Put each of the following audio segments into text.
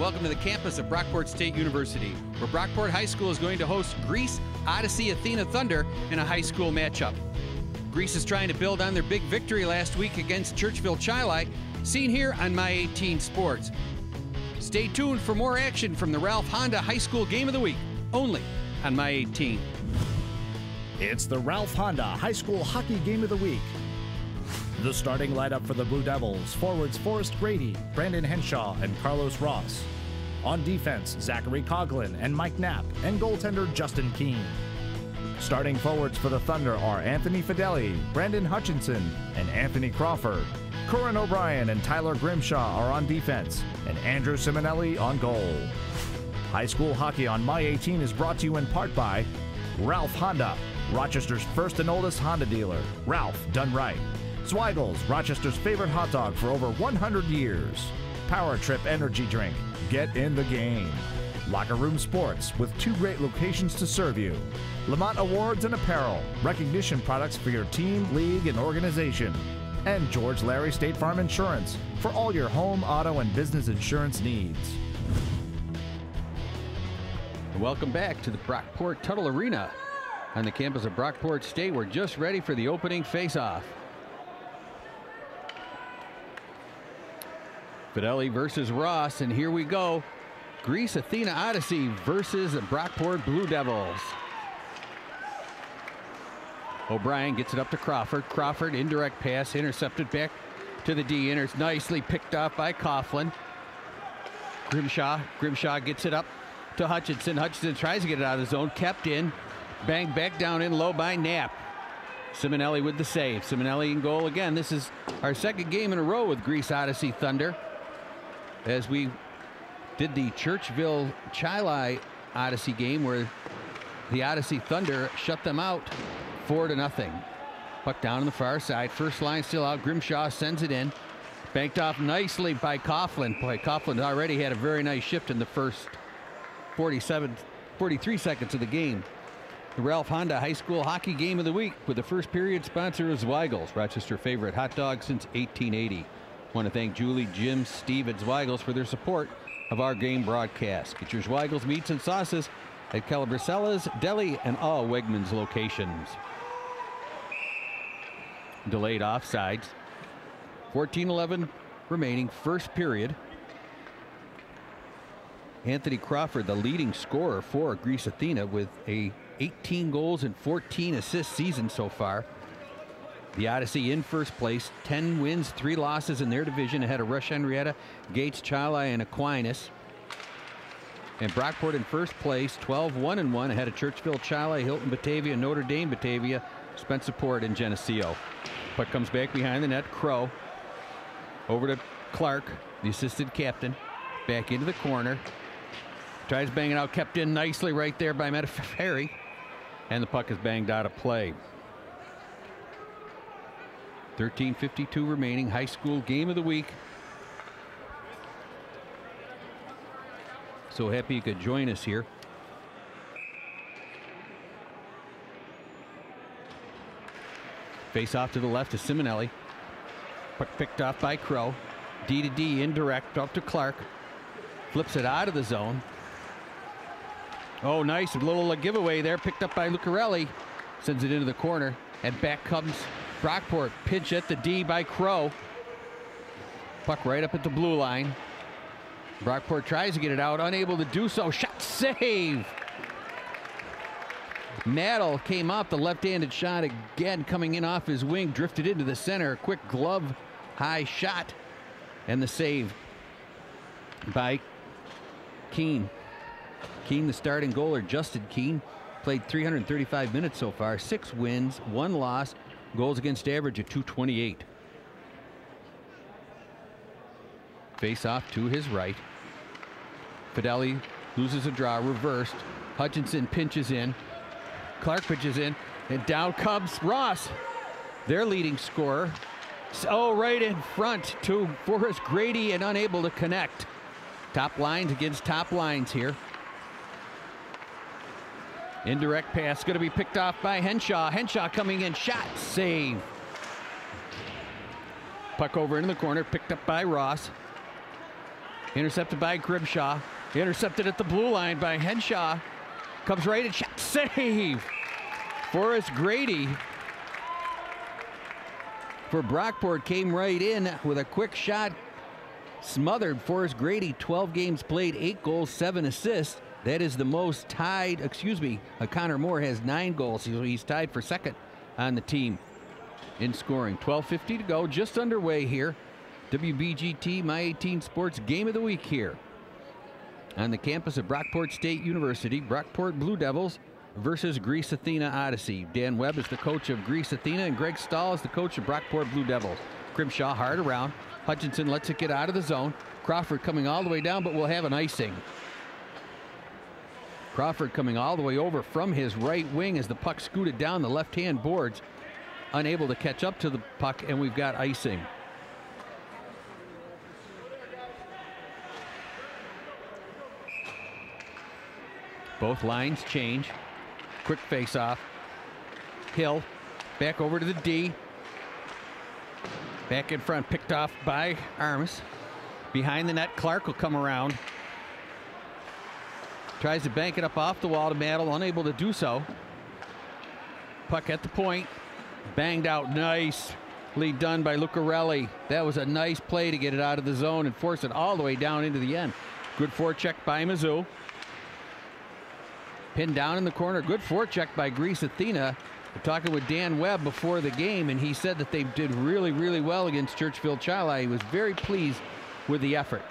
welcome to the campus of Brockport State University, where Brockport High School is going to host Greece Odyssey Athena Thunder in a high school matchup. Greece is trying to build on their big victory last week against Churchville Chili, seen here on My 18 Sports. Stay tuned for more action from the Ralph Honda High School Game of the Week, only on My 18. It's the Ralph Honda High School Hockey Game of the Week. The starting lineup for the Blue Devils: forwards Forrest Grady, Brandon Henshaw, and Carlos Ross. On defense, Zachary Coughlin and Mike Knapp, and goaltender Justin Keene. Starting forwards for the Thunder are Anthony Fideli, Brandon Hutchinson, and Anthony Crawford. Corin O'Brien and Tyler Grimshaw are on defense, and Andrew Simonelli on goal. High school hockey on My 18 is brought to you in part by Ralph Honda, Rochester's first and oldest Honda dealer. Ralph, done right. Zweigle's, Rochester's favorite hot dog for over 100 years. Power Trip Energy Drink. Get in the game. Locker Room Sports, with 2 great locations to serve you. Lamont Awards and Apparel, recognition products for your team, league, and organization. And George Larry State Farm Insurance, for all your home, auto, and business insurance needs. Welcome back to the Brockport Tuttle Arena on the campus of Brockport State. We're just ready for the opening face-off. Fideli versus Ross, and here we go. Greece Athena Odyssey versus Brockport Blue Devils. O'Brien gets it up to Crawford. Crawford, indirect pass, intercepted back to the D. Nicely picked off by Coughlin. Grimshaw gets it up to Hutchinson. Hutchinson tries to get it out of the zone, kept in. Banged back down in low by Knapp. Simonelli with the save. Simonelli in goal again. This is our second game in a row with Greece Odyssey Thunder, as we did the Churchville Chili Odyssey game where the Odyssey Thunder shut them out 4-0. Puck down on the far side. First line still out. Grimshaw sends it in. Banked off nicely by Coughlin. Boy, Coughlin already had a very nice shift in the first 43 seconds of the game. The Ralph Honda High School Hockey Game of the Week, with the first period sponsor is Zweigle's, Rochester favorite hot dog since 1880. Want to thank Julie, Jim, Steve at Zweigle's for their support of our game broadcast. Get your Zweigle's meats and sauces at Calabricella's Deli and all Wegmans locations. Delayed offsides. 14-11 remaining, first period. Anthony Crawford, the leading scorer for Greece Athena, with 18 goals and 14 assists season so far. The Odyssey in first place, 10 wins, 3 losses in their division, ahead of Rush Henrietta, Gates, Chili, and Aquinas. And Brockport in first place, 12-1-1, ahead of Churchville, Chili, Hilton, Batavia, Notre Dame, Batavia, Spencerport, and Geneseo. Puck comes back behind the net. Crow over to Clark, the assistant captain, back into the corner. Tries to bang it out, kept in nicely right there by Metaferi, and the puck is banged out of play. 13:52 remaining, high school game of the week. So happy you could join us here. Face off to the left to Simonelli. Puck picked off by Crow. D to D, indirect, up to Clark. Flips it out of the zone. Oh, nice, a little giveaway there, picked up by Lucarelli. Sends it into the corner, and back comes Brockport. Pitch at the D by Crow. Puck right up at the blue line. Brockport tries to get it out, unable to do so. Shot save! Maddle came off the left-handed shot again, coming in off his wing, drifted into the center. Quick glove, high shot, and the save by Keene. Keene, the starting goaler. Justin Keene played 335 minutes so far, 6 wins, 1 loss, goals against average of .228. Face off to his right. Fideli loses a draw, reversed. Hutchinson pinches in. Clark pitches in, and down comes Ross, their leading scorer. Oh, right in front to Forrest Grady, and unable to connect. Top lines against top lines here. Indirect pass going to be picked off by Henshaw. Henshaw coming in, shot, save. Puck over into the corner, picked up by Ross. Intercepted by Grimshaw. Intercepted at the blue line by Henshaw. Comes right and shot. Save! Forrest Grady for Brockport came right in with a quick shot. Smothered Forrest Grady. 12 games played, 8 goals, 7 assists. That is the most tied, Connor Moore has 9 goals. He's tied for second on the team in scoring. 12:50 to go, just underway here. WBGT My 18 Sports Game of the Week here on the campus of Brockport State University. Brockport Blue Devils versus Greece Athena Odyssey. Dan Webb is the coach of Greece Athena, and Greg Stahl is the coach of Brockport Blue Devils. Grimshaw hard around. Hutchinson lets it get out of the zone. Crawford coming all the way down, but will have an icing. Crawford coming all the way over from his right wing as the puck scooted down the left-hand boards. Unable to catch up to the puck, and we've got icing. Both lines change. Quick face-off. Hill back over to the D. Back in front, picked off by Armas. Behind the net, Clark will come around. Tries to bank it up off the wall to Maddle, unable to do so. Puck at the point. Banged out. Nicely done by Lucarelli. That was a nice play to get it out of the zone and force it all the way down into the end. Good forecheck by Mizzou. Pinned down in the corner. Good forecheck by Greece Athena. We're talking with Dan Webb before the game, and he said that they did really, really well against Churchville Chili. He was very pleased with the effort.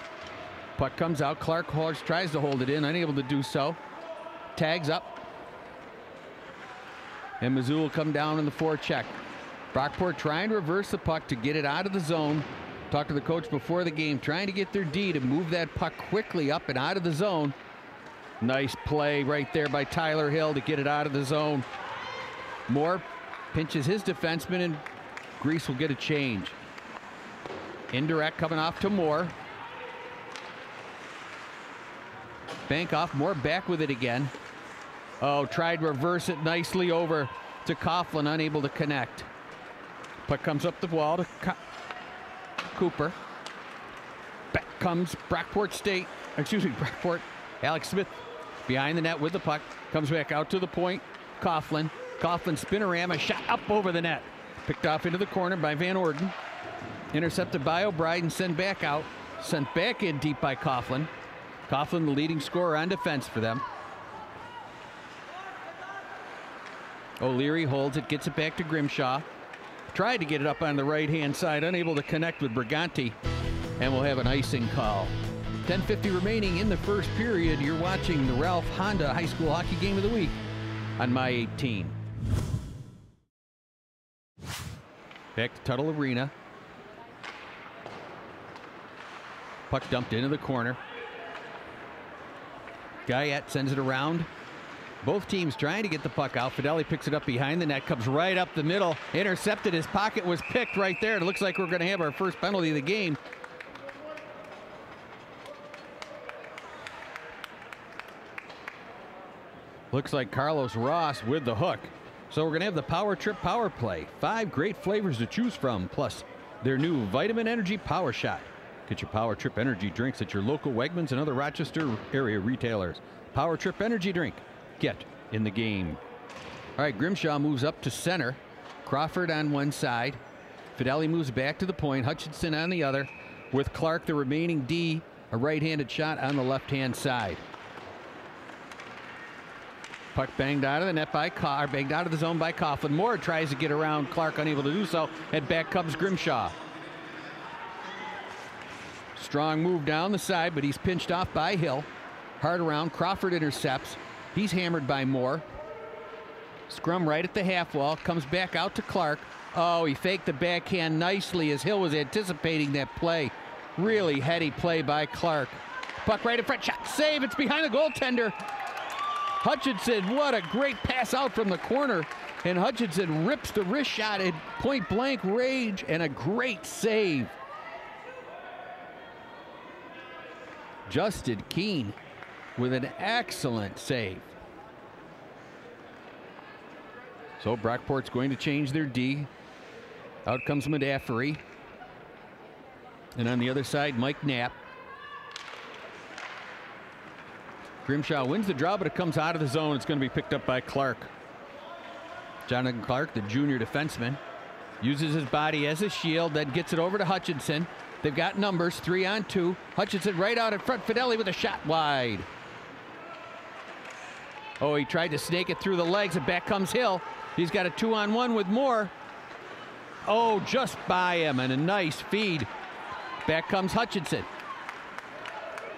Puck comes out. Clark tries to hold it in, unable to do so. Tags up. And Mizzou will come down in the forecheck. Brockport trying to reverse the puck to get it out of the zone. Talked to the coach before the game, trying to get their D to move that puck quickly up and out of the zone. Nice play right there by Tyler Hill to get it out of the zone. Moore pinches his defenseman, and Greece will get a change. Indirect coming off to Moore. Bank off. Moore back with it again. Oh, tried to reverse it nicely over to Coughlin, unable to connect. Puck comes up the wall to Cooper. Back comes Brockport. Alex Smith behind the net with the puck. Comes back out to the point. Coughlin spinorama, shot up over the net. Picked off into the corner by Van Orden. Intercepted by O'Brien, sent back out. Sent back in deep by Coughlin. Coughlin, the leading scorer on defense for them. O'Leary holds it, gets it back to Grimshaw. Tried to get it up on the right-hand side, unable to connect with Briganti, and we'll have an icing call. 10:50 remaining in the first period. You're watching the Ralph Honda High School Hockey Game of the Week on My 18. Back to Tuttle Arena. Puck dumped into the corner. Guyette sends it around. Both teams trying to get the puck out. Fideli picks it up behind the net, comes right up the middle, intercepted. His pocket was picked right there. It looks like we're going to have our first penalty of the game. Looks like Carlos Ross with the hook. So we're going to have the Power Trip Power Play. 5 great flavors to choose from, plus their new Vitamin Energy Power Shot. Get your Power Trip Energy drinks at your local Wegmans and other Rochester area retailers. Power Trip Energy Drink. Get in the game. All right, Grimshaw moves up to center. Crawford on one side. Fideli moves back to the point. Hutchinson on the other. With Clark, the remaining D, a right-handed shot on the left-hand side. Puck banged out of the net by Carr, banged out of the zone by Coughlin. Moore tries to get around Clark, unable to do so, and back comes Grimshaw. Strong move down the side, but he's pinched off by Hill. Hard around, Crawford intercepts. He's hammered by Moore. Scrum right at the half wall, comes back out to Clark. Oh, he faked the backhand nicely as Hill was anticipating that play. Really heady play by Clark. Puck right in front, shot, save, it's behind the goaltender. Hutchinson, what a great pass out from the corner. And Hutchinson rips the wrist shot at point blank range, and a great save. Justin Keene with an excellent save. So Brockport's going to change their D. Out comes Medaffery. And on the other side, Mike Knapp. Grimshaw wins the draw, but it comes out of the zone. It's going to be picked up by Clark. Jonathan Clark, the junior defenseman, uses his body as a shield, then gets it over to Hutchinson. They've got numbers, 3-on-2. Hutchinson right out in front. Fideli with a shot wide. Oh, he tried to snake it through the legs, and back comes Hill. He's got a 2-on-1 with Moore. Oh, just by him, and a nice feed. Back comes Hutchinson.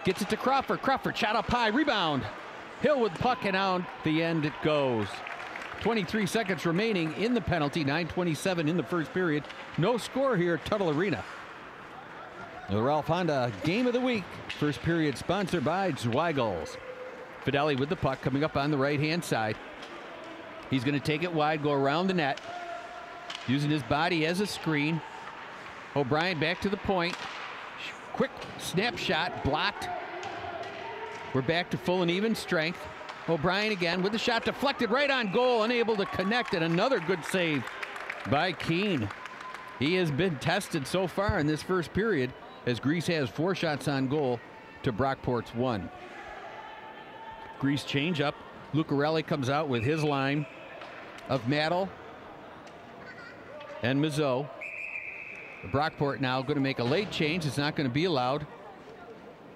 Gets it to Crawford. Crawford shot up high, rebound. Hill with the puck, and out the end it goes. 23 seconds remaining in the penalty, 9:27 in the first period. No score here at Tuttle Arena. The Ralph Honda Game of the Week. First period sponsored by Zweigels. Fideli with the puck coming up on the right-hand side. He's going to take it wide, go around the net, using his body as a screen. O'Brien back to the point. Quick snapshot, blocked. We're back to full and even strength. O'Brien again with the shot deflected right on goal, unable to connect, and another good save by Keene. He has been tested so far in this first period, as Grease has 4 shots on goal to Brockport's 1. Grease change up. Lucarelli comes out with his line of Maddle and Mizzou. Brockport now going to make a late change. It's not going to be allowed,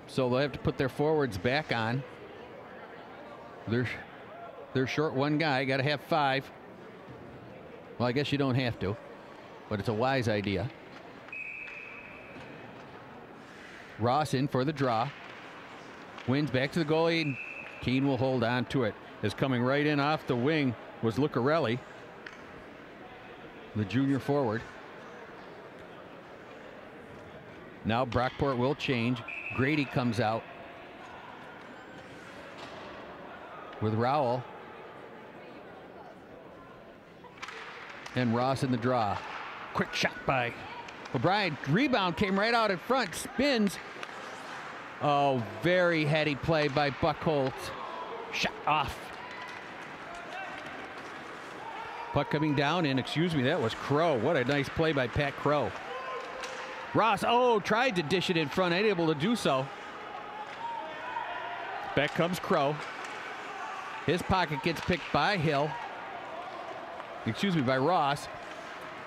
so they'll have to put their forwards back on. They're short one guy. Got to have 5. Well, I guess you don't have to, but it's a wise idea. Ross in for the draw. Wins back to the goalie, and Keene will hold on to it. As coming right in off the wing was Lucarelli, the junior forward. Now Brockport will change. Grady comes out with Rowell. And Ross in the draw. Quick shot by O'Brien. Rebound came right out in front. Spins. Oh, very heady play by Buckholt. Shot off. Puck coming down, and excuse me, that was Crow. What a nice play by Pat Crow. Ross, oh, tried to dish it in front, unable to do so. Back comes Crow. His pocket gets picked by Hill. Excuse me, by Ross.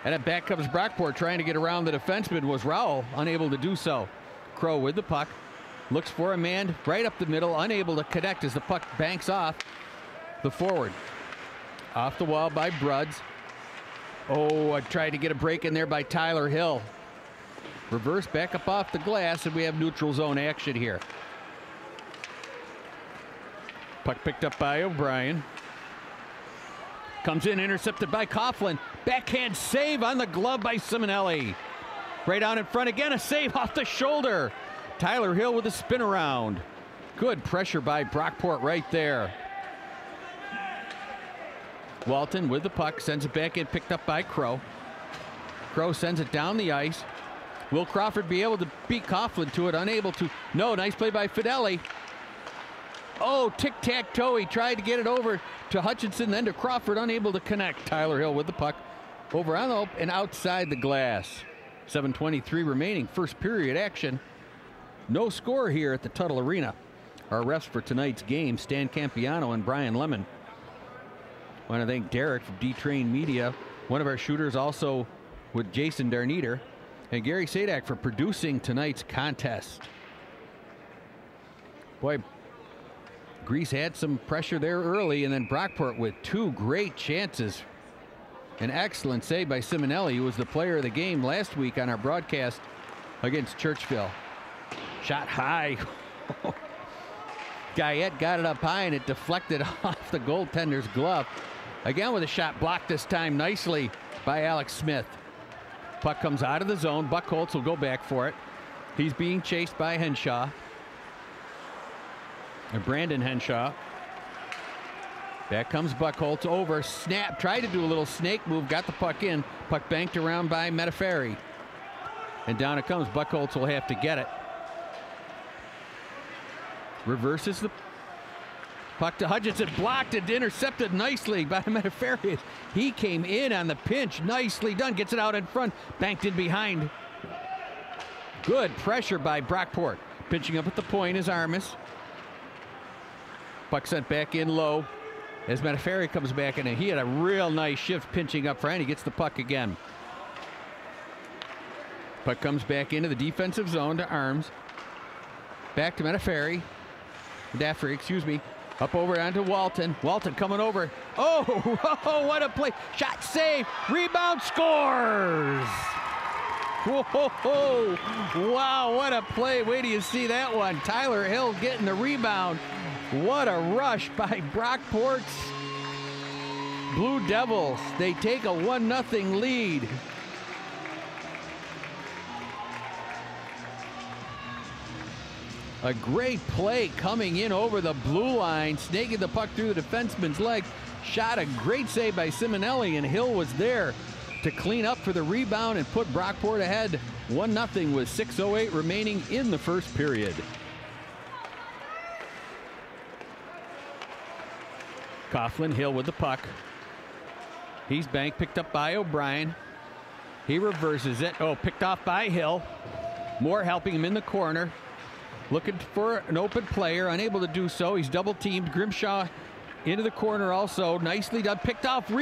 And then back comes Brockport trying to get around the defenseman. Was Rowell unable to do so. Crow with the puck. Looks for a man right up the middle, unable to connect as the puck banks off the forward. Off the wall by Bruds. Oh, I tried to get a break in there by Tyler Hill. Reverse back up off the glass, and we have neutral zone action here. Puck picked up by O'Brien. Comes in, intercepted by Coughlin. Backhand save on the glove by Simonelli. Right out in front again, a save off the shoulder. Tyler Hill with a spin around. Good pressure by Brockport right there. Walton with the puck, sends it back in, picked up by Crow. Crow sends it down the ice. Will Crawford be able to beat Coughlin to it? Unable to. No, nice play by Fideli. Oh, tic-tac-toe. He tried to get it over to Hutchinson, then to Crawford, unable to connect. Tyler Hill with the puck over on the and outside the glass. 7:23 remaining, first period action. No score here at the Tuttle Arena. Our refs for tonight's game, Stan Campiano and Brian Lemon. I want to thank Derek from D-Train Media, one of our shooters also with Jason Darniter, and Gary Sadak for producing tonight's contest. Boy, Grease had some pressure there early, and then Brockport with 2 great chances. An excellent save by Simonelli, who was the player of the game last week on our broadcast against Churchville. Shot high. Guyette got it up high, and it deflected off the goaltender's glove. Again with a shot blocked this time nicely by Alex Smith. Puck comes out of the zone. Buckholtz will go back for it. He's being chased by Henshaw. And Brandon Henshaw. Back comes Buckholtz over. Snap. Tried to do a little snake move. Got the puck in. Puck banked around by Metaferri. And down it comes. Buckholtz will have to get it. Reverses the puck to Hutchinson. Blocked and intercepted nicely by Metaferri. He came in on the pinch. Nicely done. Gets it out in front. Banked in behind. Good pressure by Brockport. Pitching up at the point is Armas. Puck sent back in low as Metaferi comes back in, and he had a real nice shift pinching up front. He gets the puck again. Puck comes back into the defensive zone to Arms. Back to Metaferi. Daffrey, excuse me. Up over onto Walton. Walton coming over. Oh, what a play. Shot save. Rebound, scores. Whoa, wow, what a play. Wait till you see that one. Tyler Hill getting the rebound. What a rush by Brockport's Blue Devils. They take a 1-0 lead. A great play coming in over the blue line, snaking the puck through the defenseman's leg. Shot, a great save by Simonelli, and Hill was there to clean up for the rebound and put Brockport ahead 1-0 with 6:08 remaining in the first period. Coughlin, Hill with the puck. He's banked, picked up by O'Brien. He reverses it. Oh, picked off by Hill. Moore helping him in the corner. Looking for an open player, unable to do so. He's double teamed. Grimshaw into the corner also. Nicely done. Picked off.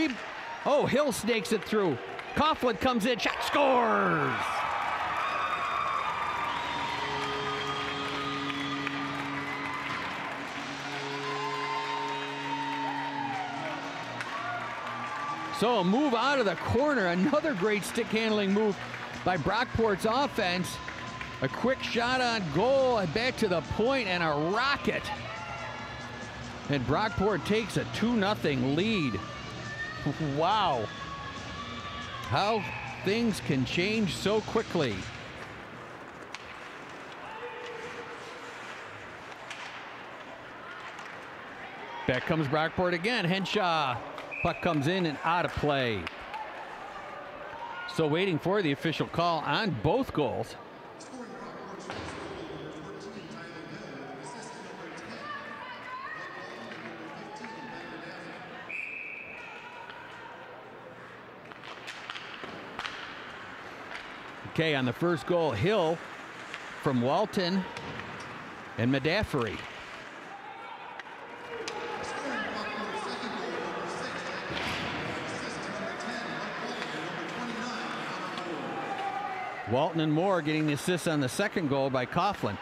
Oh, Hill snakes it through. Coughlin comes in. Shot, scores! So a move out of the corner. Another great stick handling move by Brockport's offense. A quick shot on goal and back to the point, and a rocket. And Brockport takes a 2-0 lead. Wow. How things can change so quickly. Back comes Brockport again. Henshaw. Puck comes in and out of play. So waiting for the official call on both goals. Okay, on the first goal, Hill from Walton and Medaffery. Walton and Moore getting the assist on the second goal by Coughlin.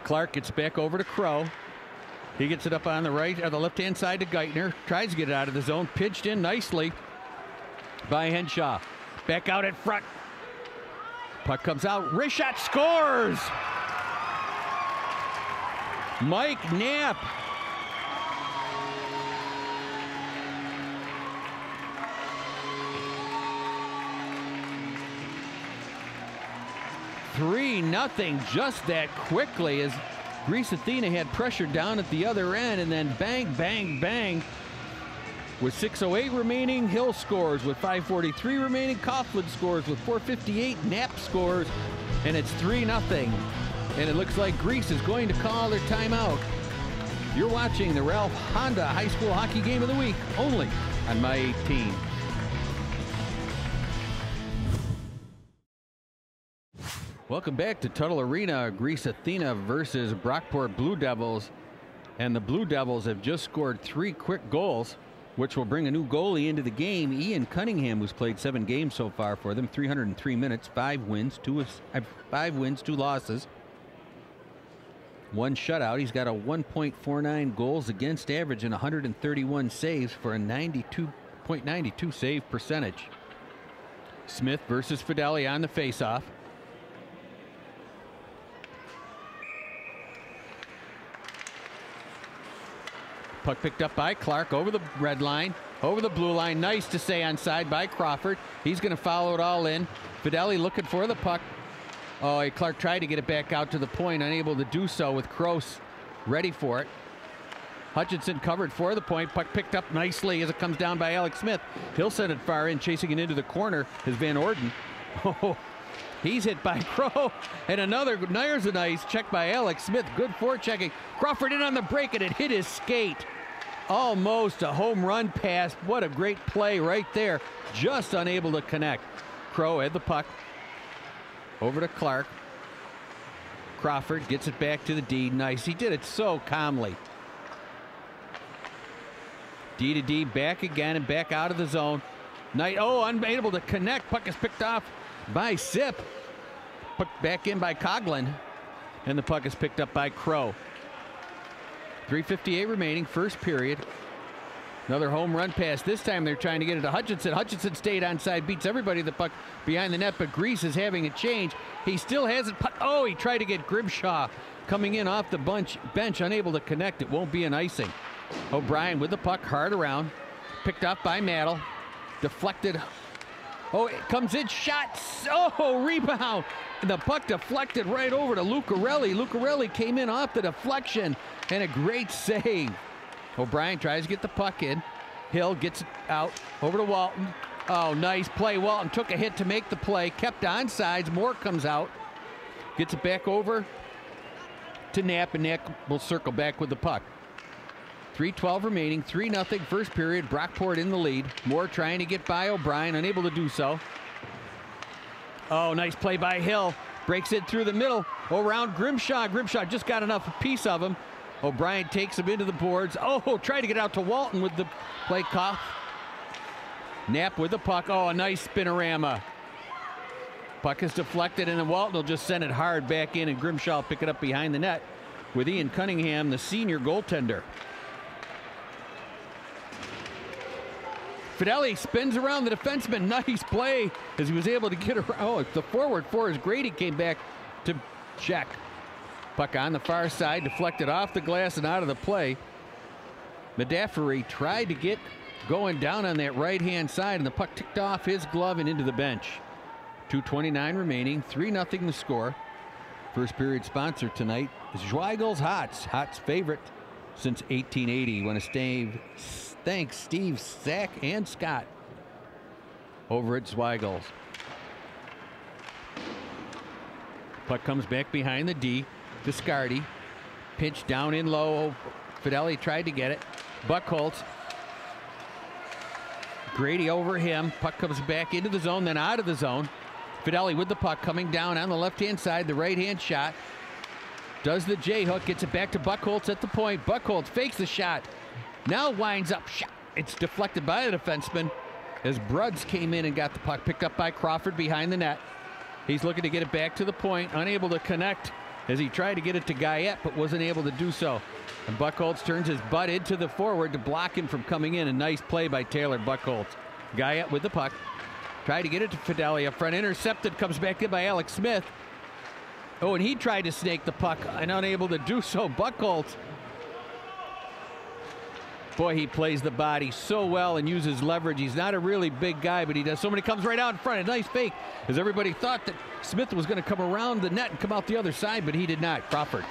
Clark gets back over to Crow. He gets it up on the right or the left-hand side to Geithner. Tries to get it out of the zone. Pitched in nicely by Henshaw. Back out at front. Puck comes out. Wrist shot, scores! Mike Knapp. Three-0 just that quickly as Greece Athena had pressure down at the other end, and then bang, bang, bang. With 6:08 remaining, Hill scores. With 5:43 remaining, Coughlin scores. With 4:58, Knapp scores. And it's 3-0. And it looks like Greece is going to call their timeout. You're watching the Ralph Honda High School Hockey Game of the Week, only on My 18. Welcome back to Tuttle Arena. Greece Athena versus Brockport Blue Devils. And the Blue Devils have just scored 3 quick goals, which will bring a new goalie into the game. Ian Cunningham, who's played 7 games so far for them, 303 minutes, 5 wins, 2 losses, 1 shutout. He's got a 1.49 goals against average and 131 saves for a 92.92 save percentage. Smith versus Fideli on the faceoff. Puck picked up by Clark over the red line, over the blue line. Nice to say onside by Crawford. He's going to follow it all in. Fideli looking for the puck. Oh, Clark tried to get it back out to the point, unable to do so with Kroos ready for it. Hutchinson covered for the point. Puck picked up nicely as it comes down by Alex Smith. He'll send it far in, chasing it into the corner is Van Orden. Oh, he's hit by Crow, and another there's a nice check by Alex Smith. Good forechecking. Crawford in on the break, and it hit his skate. Almost a home run pass. What a great play right there. Just unable to connect. Crow had the puck. Over to Clark. Crawford gets it back to the D. Nice. He did it so calmly. D to D, back again and back out of the zone. Knight, unable to connect. Puck is picked off by Sip. Puck back in by Coughlin. And the puck is picked up by Crow. 3:58 remaining, first period. Another home run pass. This time they're trying to get it to Hutchinson. Hutchinson stayed onside, beats everybody. The puck behind the net, but Grease is having a change. He still has it. He tried to get Grimshaw coming in off the bench, unable to connect. It won't be an icing. O'Brien with the puck, hard around. Picked up by Maddle. Deflected. It comes in, shot. Rebound. And the puck deflected right over to Lucarelli. Lucarelli came in off the deflection, and a great save. O'Brien tries to get the puck in. Hill gets it out over to Walton. Nice play. Walton took a hit to make the play. Kept onsides. Moore comes out. Gets it back over to Knapp, and Knapp will circle back with the puck. 3:12 remaining, 3-0 first period. Brockport in the lead. Moore trying to get by O'Brien, unable to do so. Nice play by Hill. Breaks it through the middle. Around Grimshaw. Grimshaw just got enough piece of him. O'Brien takes him into the boards. Trying to get out to Walton with the play cough. Knapp with the puck. A nice spinorama. Puck is deflected, and then Walton will just send it hard back in, and Grimshaw will pick it up behind the net with Ian Cunningham, the senior goaltender. Fideli spins around the defenseman. Nice play as he was able to get around. The forward for his Grady came back to check. Puck on the far side, deflected off the glass and out of the play. Medaffery tried to get going down on that right-hand side, and the puck ticked off his glove and into the bench. 2:29 remaining, 3-0 the score. First period sponsor tonight is Schweigel's Hots. Hots favorite since 1880. Want to thank Steve, Zach, and Scott over at Schweigel's. Puck comes back behind the D. Discardi. Pinch down in low. Fideli tried to get it. Buckholz. Grady over him. Puck comes back into the zone, then out of the zone. Fideli with the puck coming down on the left-hand side. The right-hand shot. Does the J-hook. Gets it back to Buckholz at the point. Buckholz fakes the shot. Now winds up. Shot. It's deflected by the defenseman as Bruds came in and got the puck. Picked up by Crawford behind the net. He's looking to get it back to the point. Unable to connect as he tried to get it to Guyette, but wasn't able to do so. And Buckholz turns his butt into the forward to block him from coming in. A nice play by Taylor Buckholz. Guyette with the puck. Tried to get it to Fideli up front. Intercepted. Comes back in by Alex Smith. And he tried to snake the puck and unable to do so. Buckholz. Boy, he plays the body so well and uses leverage. He's not a really big guy, but he does. Somebody comes right out in front. A nice fake, as everybody thought that Smith was going to come around the net and come out the other side, but he did not. Crawford.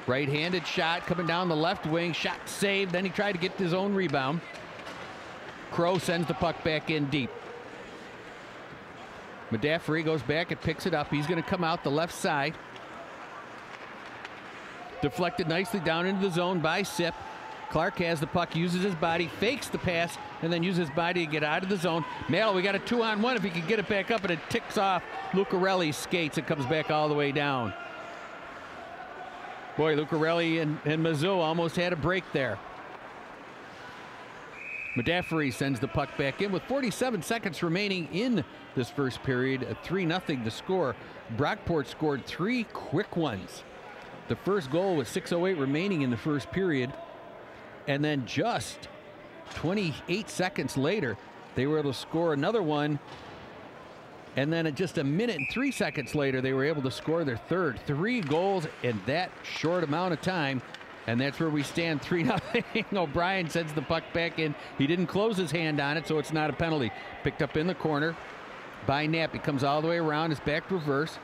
Right-handed shot coming down the left wing. Shot saved. Then he tried to get his own rebound. Crow sends the puck back in deep. Medaffery goes back and picks it up. He's going to come out the left side. Deflected nicely down into the zone by Sip. Clark has the puck, uses his body, fakes the pass, and then uses his body to get out of the zone. Maddle, we got a 2-on-1 if he can get it back up, and it ticks off Lucarelli's skates. It comes back all the way down. Boy, Lucarelli and Mizzou almost had a break there. Medaffery sends the puck back in with 47 seconds remaining in this first period. A 3-0 to score. Brockport scored 3 quick ones. The first goal with 6:08 remaining in the first period. And then just 28 seconds later, they were able to score another one. And then at just a minute and 3 seconds later, they were able to score their third. 3 goals in that short amount of time. And that's where we stand, 3-0. O'Brien sends the puck back in. He didn't close his hand on it, so it's not a penalty. Picked up in the corner by Knapp. He comes all the way around, his back reverse.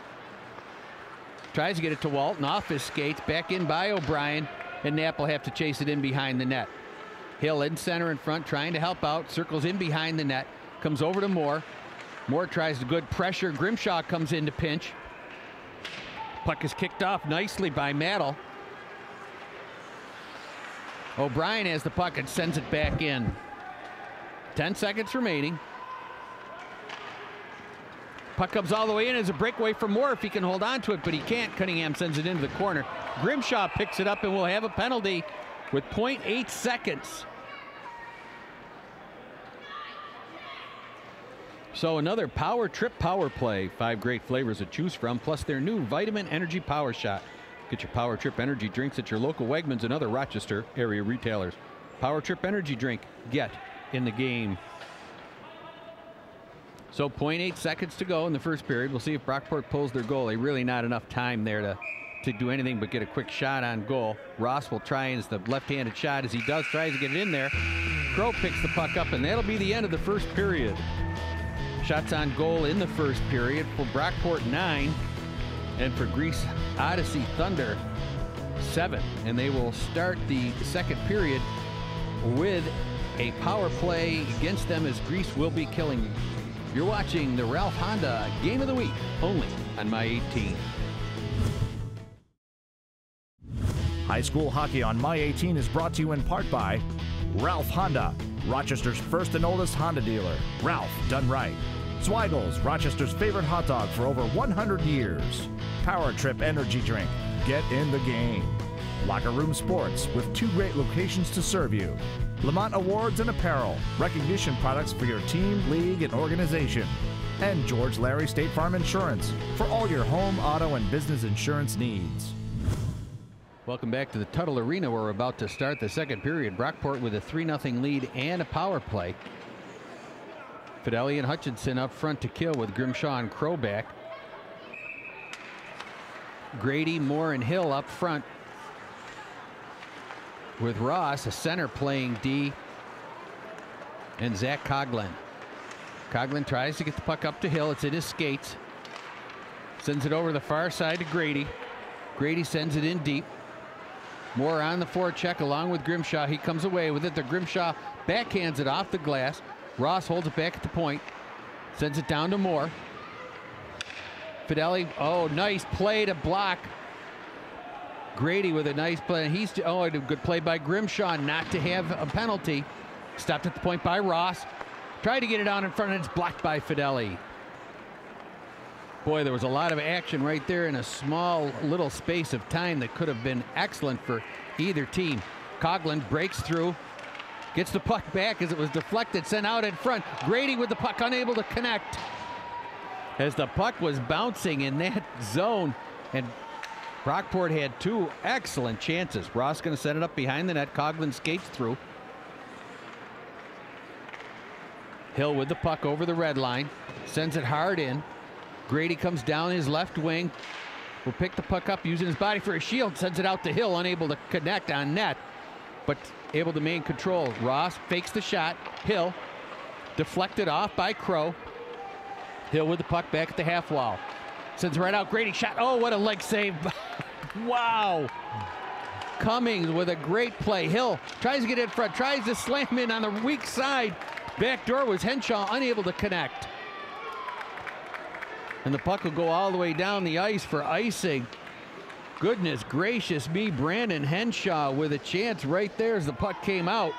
Tries to get it to Walton, off his skates, back in by O'Brien. And Knapp will have to chase it in behind the net. Hill in center in front, trying to help out. Circles in behind the net. Comes over to Moore. Moore tries to good pressure. Grimshaw comes in to pinch. Puck is kicked off nicely by Maddle. O'Brien has the puck and sends it back in. 10 seconds remaining. Puck comes all the way in as a breakaway from Moore if he can hold on to it, but he can't. Cunningham sends it into the corner. Grimshaw picks it up and will have a penalty with 0.8 seconds. So another Power Trip Power Play. 5 great flavors to choose from, plus their new Vitamin Energy Power Shot. Get your Power Trip energy drinks at your local Wegmans and other Rochester area retailers. Power Trip Energy Drink. Get in the game. So 0.8 seconds to go in the first period. We'll see if Brockport pulls their goalie. Really not enough time there to do anything but get a quick shot on goal. Ross will try as the left-handed shot. As he does, tries to get it in there. Crow picks the puck up, and that'll be the end of the first period. Shots on goal in the first period for Brockport 9, and for Greece Odyssey Thunder 7. And they will start the second period with a power play against them, as Greece will be killing. You're watching the Ralph Honda Game of the Week, only on My 18. High school hockey on My 18 is brought to you in part by Ralph Honda, Rochester's first and oldest Honda dealer. Ralph, done right. Zweigel's, Rochester's favorite hot dog for over 100 years. Power Trip Energy Drink. Get in the game. Locker Room Sports, with 2 great locations to serve you. Lamont Awards and Apparel, recognition products for your team, league, and organization. And George Larry State Farm Insurance, for all your home, auto, and business insurance needs. Welcome back to the Tuttle Arena. We're about to start the second period. Brockport with a 3-0 lead and a power play. Fidelli and Hutchinson up front to kill, with Grimshaw and Crow back. Grady, Moore, and Hill up front, with Ross, a center, playing D, and Zach Coughlin. Coughlin tries to get the puck up to Hill. It's in his skates. Sends it over the far side to Grady. Grady sends it in deep. Moore on the forecheck along with Grimshaw. He comes away with it. The Grimshaw backhands it off the glass. Ross holds it back at the point. Sends it down to Moore. Fidelli, oh, nice play to block. Grady with a nice play. A good play by Grimshaw not to have a penalty. Stopped at the point by Ross. Tried to get it out in front, and it's blocked by Fidelli. Boy, there was a lot of action right there in a small little space of time that could have been excellent for either team. Coughlin breaks through, gets the puck back as it was deflected, sent out in front. Grady with the puck, unable to connect as the puck was bouncing in that zone, and Brockport had 2 excellent chances. Ross going to set it up behind the net. Coughlin skates through. Hill with the puck over the red line, sends it hard in. Grady comes down his left wing, will pick the puck up using his body for a shield, sends it out to Hill, unable to connect on net, but able to maintain control. Ross fakes the shot. Hill deflected off by Crow. Hill with the puck back at the half wall. Sends right out. Grady shot. Oh, what a leg save. Wow. Cummings with a great play. Hill tries to get in front, tries to slam in on the weak side. Back door was Henshaw, unable to connect. And the puck will go all the way down the ice for icing. Goodness gracious me, Brandon Henshaw with a chance right there as the puck came out.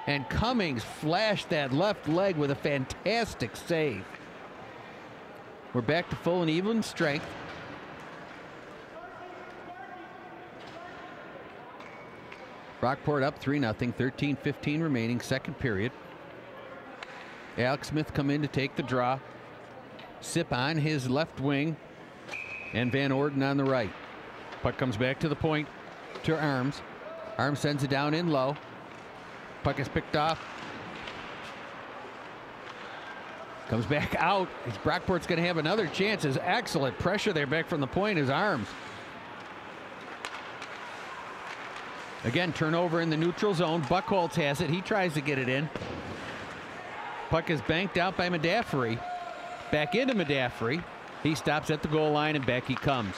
And Cummings flashed that left leg with a fantastic save. We're back to full and even strength. Brockport up 3-0, 13:15 remaining, second period. Alex Smith come in to take the draw. Sip on his left wing, and Van Orden on the right. Puck comes back to the point to Arms. Arms sends it down in low. Puck is picked off. Comes back out. Brockport's going to have another chance. There's excellent pressure there back from the point is Arms. Again, turnover in the neutral zone. Buchholz has it. He tries to get it in. Puck is banked out by Medaffery. Back into Medaffery. He stops at the goal line, and back he comes.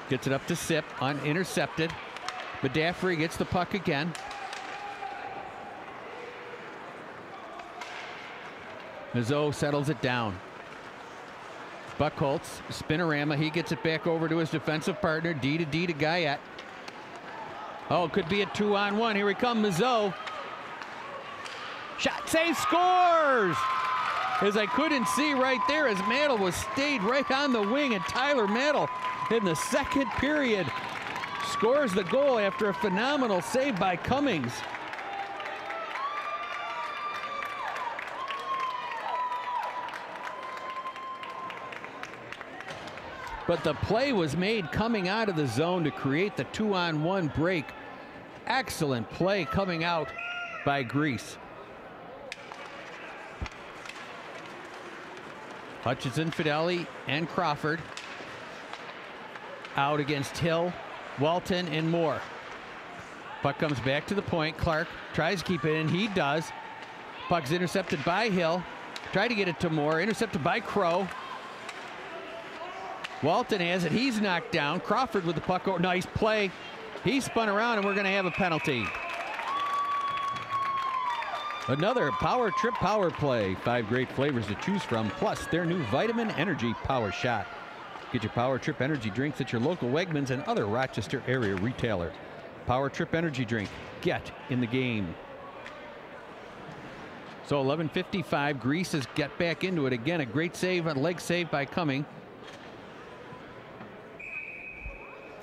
Gets it up to Sip, unintercepted. Medaffery gets the puck again. Mizzou settles it down. Buchholz, spinorama. He gets it back over to his defensive partner. D to Guyette. Oh, it could be a 2-on-1. Here we come, Mizzou. Shot, save, scores! As I couldn't see right there, as Mantle was stayed right on the wing, and Tyler Mantle in the second period scores the goal after a phenomenal save by Cummings. but the play was made coming out of the zone to create the 2-on-1 break. Excellent play coming out by Grease. Hutchinson, Fideli, and Crawford out against Hill, Walton, and Moore. Puck comes back to the point. Clark tries to keep it in. He does. Puck's intercepted by Hill. Tried to get it to Moore. Intercepted by Crow. Walton has it. He's knocked down. Crawford with the puck. Oh, nice play. He spun around, and we're going to have a penalty. Another power trip power play. 5 great flavors to choose from, plus their new Vitamin Energy Power Shot. Get your Power Trip Energy drinks at your local Wegmans and other Rochester area retailers. Power Trip Energy drink. Get in the game. So 11:55. Grease's get back into it again. A great save, a leg save by Cumming.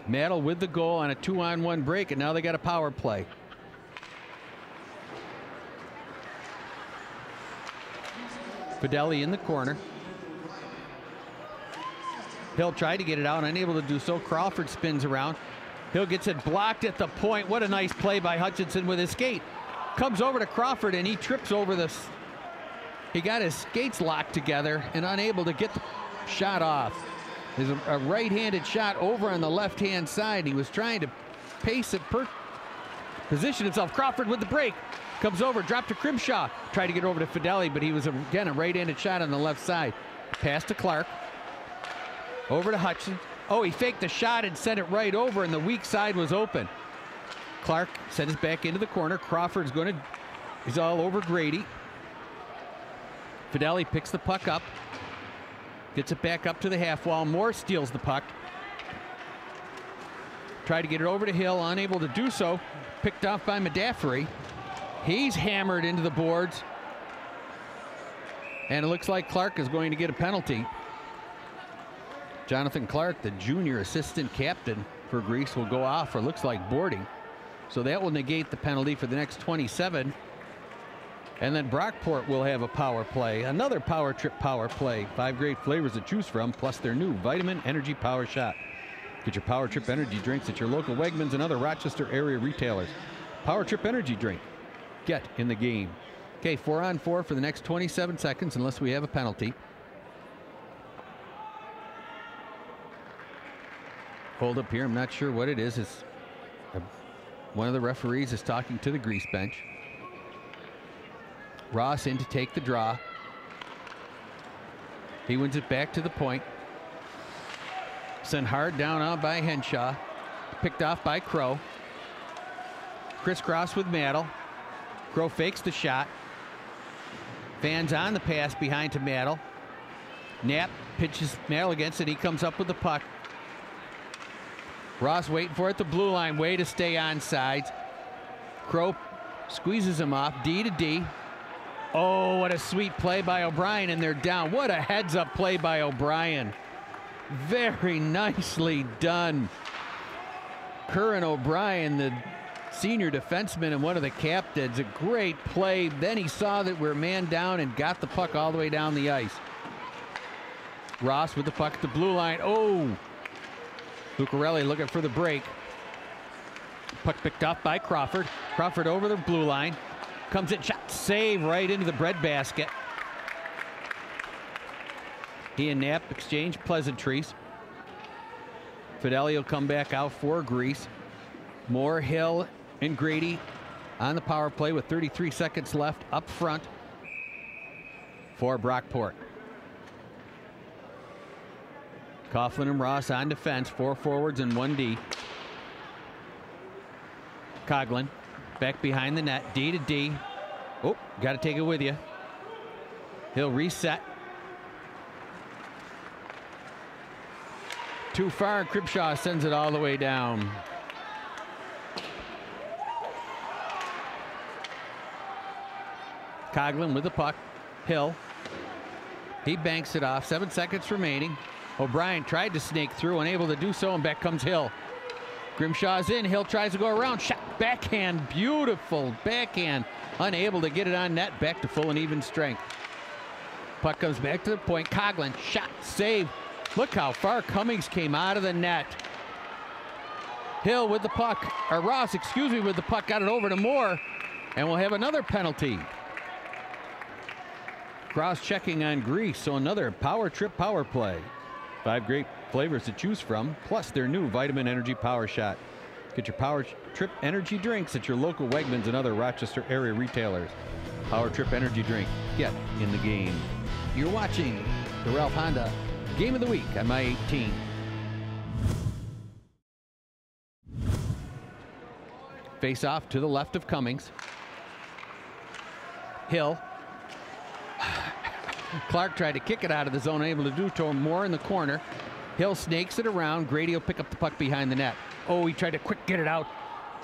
Maddle with the goal on a 2-on-1 break, and now they got a power play. Fideli in the corner. Hill tried to get it out, unable to do so. Crawford spins around. Hill gets it blocked at the point. What a nice play by Hutchinson with his skate. Comes over to Crawford, and he trips over this. He got his skates locked together and unable to get the shot off. There's a right-handed shot over on the left-hand side. He was trying to pace it, position himself. Crawford with the break. Comes over, dropped to Crimshaw. Tried to get over to Fideli, but he was, again, a right-handed shot on the left side. Pass to Clark. Over to Hutchinson. Oh, he faked the shot and sent it right over, and the weak side was open. Clark sends it back into the corner. Crawford's going to, he's all over Grady. Fideli picks the puck up. Gets it back up to the half wall. Moore steals the puck. Tried to get it over to Hill, unable to do so. Picked off by Medaffery. He's hammered into the boards. And it looks like Clark is going to get a penalty. Jonathan Clark, the junior assistant captain for Grease, will go off for looks like boarding. So that will negate the penalty for the next 27. And then Brockport will have a power play. Another power trip power play. 5 great flavors to choose from, plus their new Vitamin Energy Power Shot. Get your Power Trip Energy drinks at your local Wegmans and other Rochester area retailers. Power Trip Energy drink. Get in the game. Okay, 4-on-4 for the next 27 seconds unless we have a penalty. Hold up here. I'm not sure what it is. It's one of the referees is talking to the Grease bench. Ross in to take the draw. He wins it back to the point. Sent hard down on by Henshaw. Picked off by Crow. Crisscross with Maddle. Crow fakes the shot. Fans on the pass behind to Maddle. Knapp pitches Maddle against it. He comes up with the puck. Ross waiting for it, the blue line, way to stay on sides. Crow squeezes him off, D to D. Oh, what a sweet play by O'Brien, and they're down. What a heads-up play by O'Brien. Very nicely done. Curran O'Brien, the senior defenseman and one of the captains, a great play. Then he saw that we're man down and got the puck all the way down the ice. Ross with the puck at the blue line. Oh! Lucarelli looking for the break. Puck picked up by Crawford. Crawford over the blue line. Comes in, shot, save right into the breadbasket. He and Knapp exchange pleasantries. Fideli will come back out for Grease. Moore, Hill, and Grady on the power play with 33 seconds left up front for Brockport. Coughlin and Ross on defense, 4 forwards and 1 D. Coughlin back behind the net, D to D. Oh, got to take it with you. He'll reset. Too far, and Crimshaw sends it all the way down. Coughlin with the puck. Hill. He banks it off. 7 seconds remaining. O'Brien tried to snake through, unable to do so, and back comes Hill. Grimshaw's in. Hill tries to go around. Shot, backhand, beautiful backhand. Unable to get it on net. Back to full and even strength. Puck comes back to the point. Coughlin, shot, save. Look how far Cummings came out of the net. Hill with the puck, or Ross, excuse me, with the puck, got it over to Moore, and we'll have another penalty. Cross-checking on Grease, so another Power Trip power play. 5 great flavors to choose from, plus their new Vitamin Energy Power Shot. Get your Power Trip energy drinks at your local Wegmans and other Rochester area retailers. Power Trip energy drink, get in the game. You're watching the Ralph Honda Game of the Week on My 18. Face off to the left of Cummings. Hill. Clark tried to kick it out of the zone, able to do so. More in the corner. Hill snakes it around. Grady will pick up the puck behind the net. Oh, he tried to quick get it out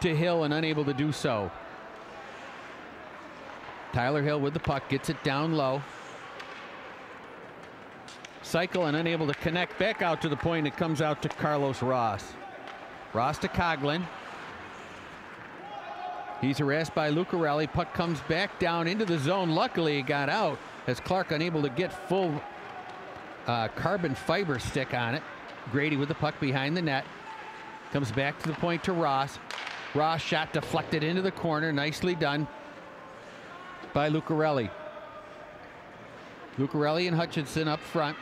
to Hill and unable to do so. Tyler Hill with the puck, gets it down low. Cycle and unable to connect back out to the point. It comes out to Carlos Ross. Ross to Coughlin. He's harassed by Lucarelli. Puck comes back down into the zone. Luckily, it got out as Clark unable to get full carbon fiber stick on it. Grady with the puck behind the net. Comes back to the point to Ross. Ross shot deflected into the corner. Nicely done by Lucarelli. Lucarelli and Hutchinson up front.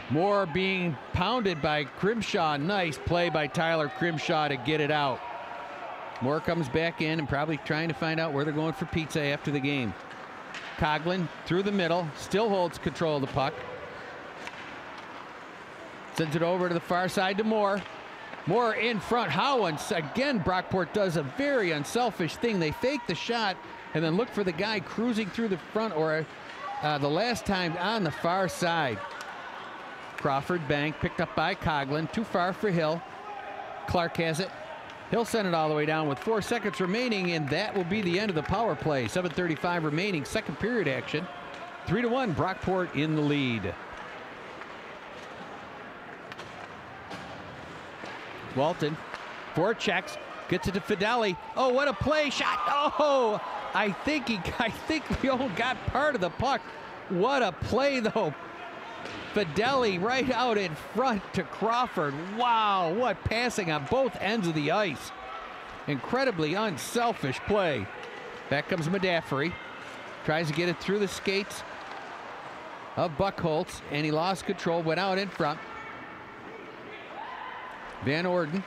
Moore being pounded by Crimshaw. Nice play by Tyler Crimshaw to get it out. Moore comes back in and probably trying to find out where they're going for pizza after the game. Coughlin through the middle, still holds control of the puck. Sends it over to the far side to Moore. Moore in front. Howens again. Brockport does a very unselfish thing. They fake the shot and then look for the guy cruising through the front, or the last time on the far side. Crawford bank picked up by Coughlin. Too far for Hill. Clark has it. He'll send it all the way down with 4 seconds remaining, and that will be the end of the power play. 7:35 remaining, second period action. 3-1, Brockport in the lead. Walton, 4 checks, gets it to Fideli. Oh, what a play shot! Oh, I think we all got part of the puck. What a play though. Fideli right out in front to Crawford. Wow, what passing on both ends of the ice. Incredibly unselfish play. Back comes Medaffery. Tries to get it through the skates of Buckholtz, and he lost control, went out in front. Van Orden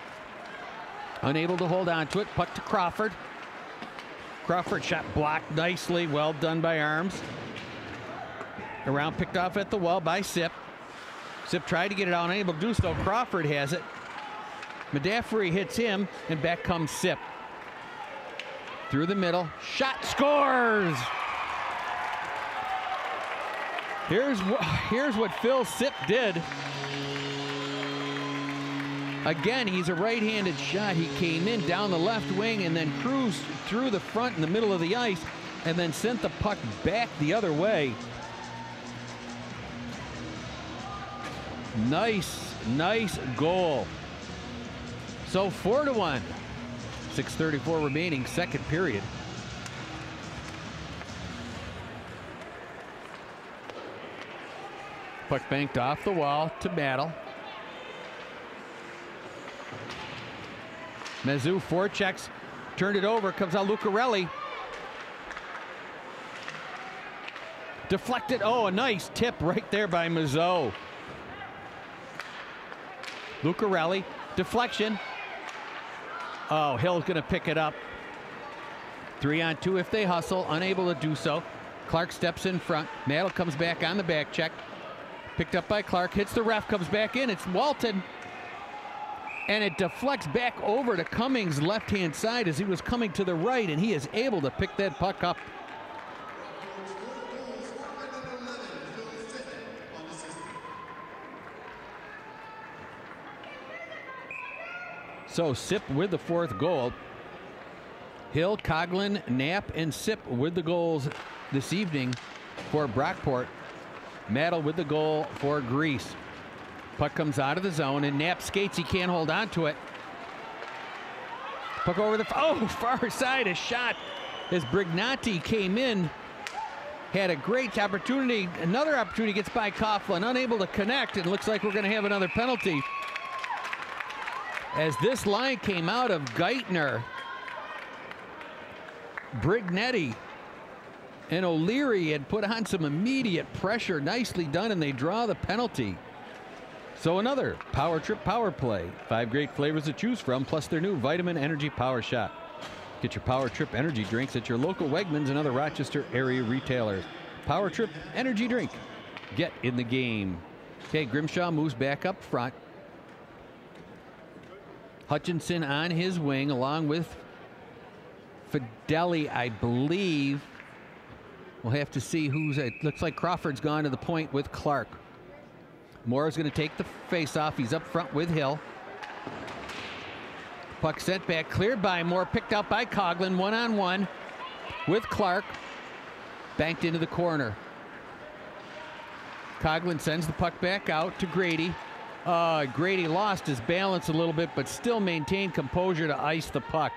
unable to hold on to it. Puck to Crawford. Crawford shot blocked nicely. Well done by Arms. Around picked off at the wall by Sip. Sip tried to get it out, unable to do so. Crawford has it. Medaffery hits him, and back comes Sip. Through the middle. Shot, scores! Here's what Phil Sip did. Again, he's a right-handed shot. He came in down the left wing and then cruised through the front in the middle of the ice and then sent the puck back the other way. Nice goal. So 4-1. 6:34 remaining, second period. Puck banked off the wall to Mattel. Mizzou 4 checks, turned it over, comes out Lucarelli. Deflected, oh, a nice tip right there by Mizzou. Lucarelli, deflection. Oh, Hill's gonna pick it up. 3-on-2 if they hustle, unable to do so. Clark steps in front. Mattel comes back on the back check. Picked up by Clark, hits the ref, comes back in. It's Walton. And it deflects back over to Cummings' left-hand side as he was coming to the right, and he is able to pick that puck up. So Sip with the 4th goal. Hill, Coughlin, Knapp, and Sip with the goals this evening for Brockport. Mattel with the goal for Grease. Puck comes out of the zone, and Knapp skates. He can't hold on to it. Puck over the far side. A shot as Brignanti came in. had a great opportunity. Another opportunity, gets by Coughlin, unable to connect. It looks like we're going to have another penalty. As this line came out of Geithner, Brignetti, and O'Leary had put on some immediate pressure. Nicely done, and they draw the penalty. So another Power Trip Power Play. 5 great flavors to choose from, plus their new Vitamin Energy Power Shot. Get your Power Trip energy drinks at your local Wegmans and other Rochester area retailers. Power Trip Energy Drink. Get in the game. Okay, Grimshaw moves back up front. Hutchinson on his wing along with Fideli, I believe. We'll have to see who's. It looks like Crawford's gone to the point with Clark. Moore's going to take the face-off. He's up front with Hill. Puck sent back, cleared by Moore, picked out by Coughlin, one-on-one with Clark. Banked into the corner. Coughlin sends the puck back out to Grady. Grady lost his balance a little bit, but still maintained composure to ice the puck.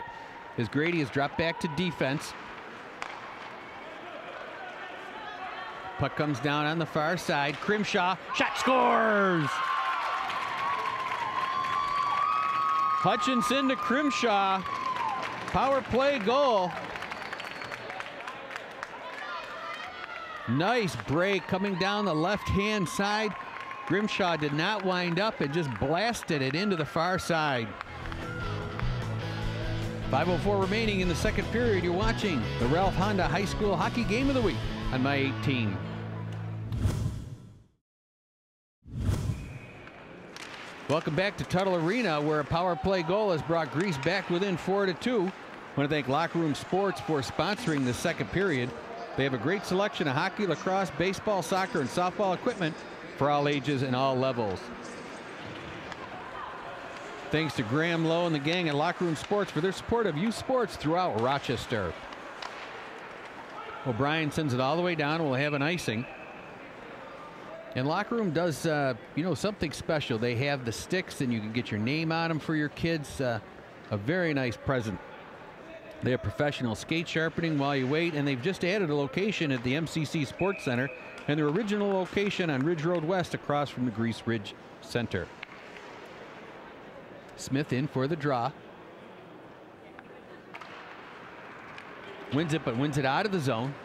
As Grady has dropped back to defense. Puck comes down on the far side. Grimshaw, shot, scores! Hutchinson to Grimshaw. Power play goal. Nice break coming down the left-hand side. Grimshaw did not wind up and just blasted it into the far side. 5:04 remaining in the second period. You're watching the Ralph Honda High School Hockey Game of the Week on My 18. Welcome back to Tuttle Arena, where a power play goal has brought Greece back within 4-2. I want to thank Locker Room Sports for sponsoring the second period. They have a great selection of hockey, lacrosse, baseball, soccer, and softball equipment for all ages and all levels. Thanks to Graham Lowe and the gang at Locker Room Sports for their support of youth sports throughout Rochester. O'Brien sends it all the way down. We'll have an icing. And Locker Room does, something special. They have the sticks, and you can get your name on them for your kids. A very nice present. They have professional skate sharpening while you wait, and they've just added a location at the MCC Sports Center and their original location on Ridge Road West across from the Grease Ridge Center. Smith in for the draw. Wins it, but wins it out of the zone.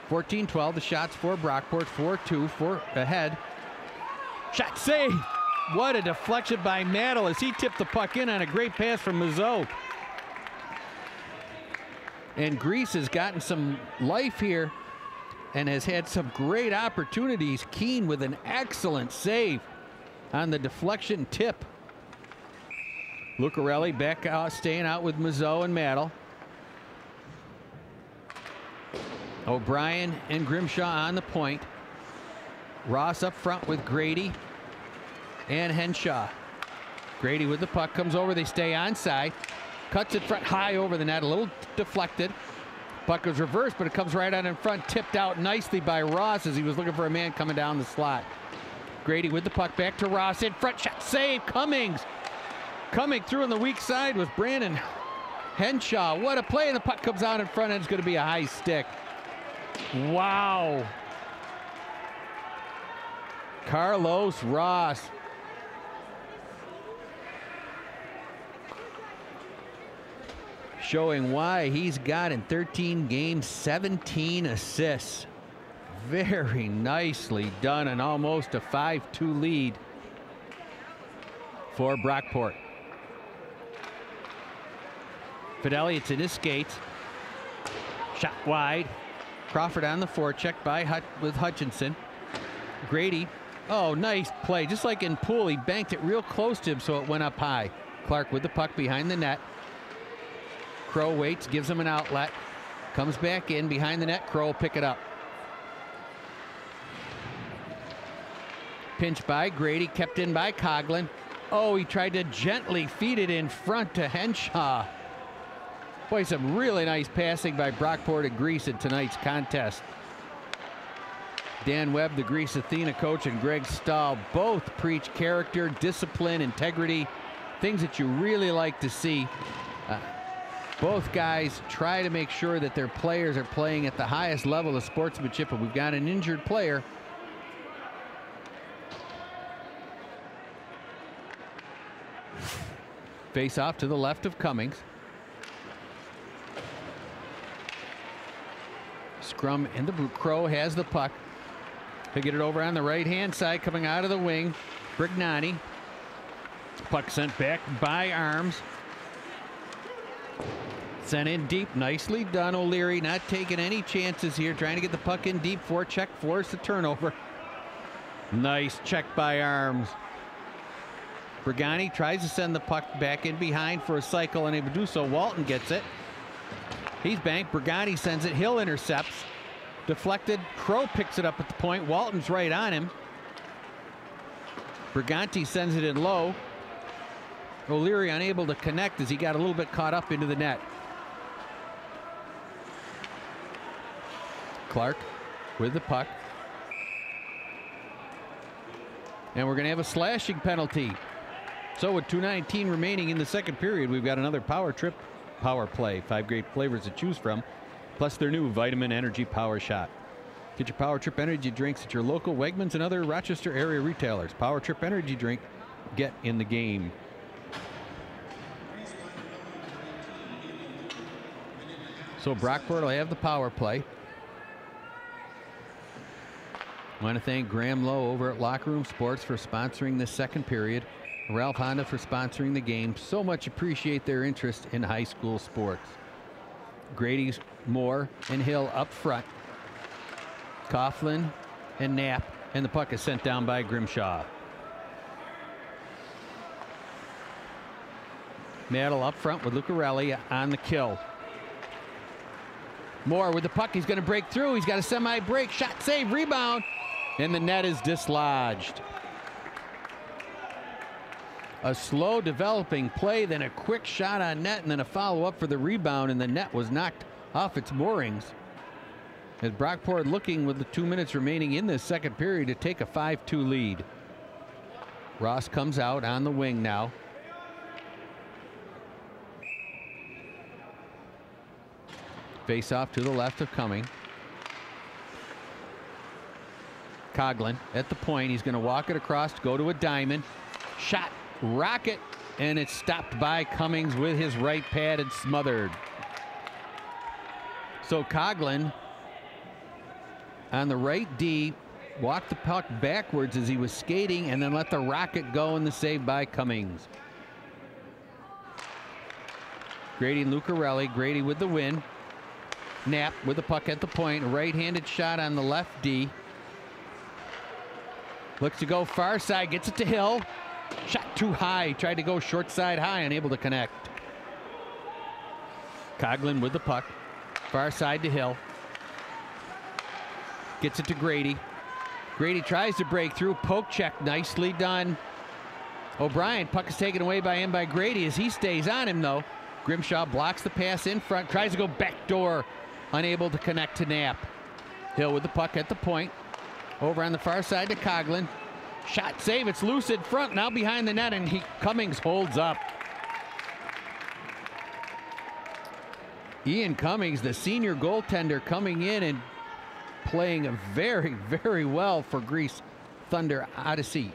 14-12, the shots for Brockport, 4-2 for ahead. Shot save! What a deflection by Maddle as he tipped the puck in on a great pass from Mazot. And Grease has gotten some life here and has had some great opportunities. Keene with an excellent save on the deflection tip. Lucarelli back out, staying out with Mazot and Maddle. O'Brien and Grimshaw on the point. Ross up front with Grady and Henshaw. Grady with the puck, comes over, they stay onside. Cuts it front high over the net, a little deflected. Puck was reversed, but it comes right out in front, tipped out nicely by Ross as he was looking for a man coming down the slot. Grady with the puck back to Ross, in front, shot save, Cummings. Coming through on the weak side was Brandon Henshaw. What a play, and the puck comes out in front, and it's going to be a high stick. Wow. Carlos Ross. Showing why he's got in 13 games, 17 assists. Very nicely done, and almost a 5-2 lead for Brockport. Fideli, it's in his skates. Shot wide. Crawford on the forecheck with Hutchinson. Grady, oh, nice play. Just like in pool, he banked it real close to him, so it went up high. Clark with the puck behind the net. Crow waits, gives him an outlet. Comes back in behind the net. Crow will pick it up. Pinched by Grady, kept in by Coughlin. Oh, he tried to gently feed it in front to Henshaw. Boy, some really nice passing by Brockport and Grease in tonight's contest. Dan Webb, the Grease Athena coach, and Greg Stahl both preach character, discipline, integrity, things that you really like to see. Both guys try to make sure that their players are playing at the highest level of sportsmanship, but we've got an injured player. Face off to the left of Cummings. Scrum in the boot. Crow has the puck. He'll get it over on the right-hand side, coming out of the wing. Brignani. Puck sent back by Arms. Sent in deep. Nicely done. O'Leary not taking any chances here. Trying to get the puck in deep. Forecheck, force the turnover. Nice check by Arms. Brignani tries to send the puck back in behind for a cycle, unable to do so. Walton gets it. He's banked. Brignani sends it. Hill intercepts. Deflected. Crow picks it up at the point. Walton's right on him. Briganti sends it in low. O'Leary unable to connect as he got a little bit caught up into the net. Clark with the puck. And we're going to have a slashing penalty. So with 2:19 remaining in the second period, we've got another power play. 5 great flavors to choose from, plus their new Vitamin Energy Power Shot. Get your Power Trip energy drinks at your local Wegmans and other Rochester area retailers. Power Trip energy drink, get in the game. So Brockport will have the power play. I want to thank Graham Lowe over at Locker Room Sports for sponsoring this second period. Ralph Honda for sponsoring the game. So much appreciate their interest in high school sports. Grady's, Moore, and Hill up front. Coughlin and Knapp, and the puck is sent down by Grimshaw. Maddle up front with Lucarelli on the kill. Moore with the puck. He's going to break through. He's got a semi-break. Shot, save, rebound. And the net is dislodged. A slow developing play, then a quick shot on net, and then a follow-up for the rebound, and the net was knocked off its moorings. As Brockport looking with the 2 minutes remaining in this second period to take a 5-2 lead. Ross comes out on the wing now. Face off to the left of Cumming. Coughlin at the point. He's going to walk it across to go to a diamond. Shot, rocket, and it's stopped by Cummings with his right pad and smothered. So Coughlin on the right D walked the puck backwards as he was skating and then let the rocket go, in the save by Cummings. Grady and Lucarelli. Grady with the win. Knapp with the puck at the point. A right-handed shot on the left D. Looks to go far side. Gets it to Hill. Shot too high. Tried to go short side high. Unable to connect. Coughlin with the puck. Far side to Hill. Gets it to Grady. Grady tries to break through. Poke check. Nicely done. O'Brien. Puck is taken away by him by Grady as he stays on him, though. Grimshaw blocks the pass in front. Tries to go backdoor. Unable to connect to Knapp. Hill with the puck at the point. Over on the far side to Coughlin. Shot, save. It's loose in front. Now behind the net, and Cummings holds up. Ian Cummings, the senior goaltender, coming in and playing very, very well for Grease Thunder Odyssey.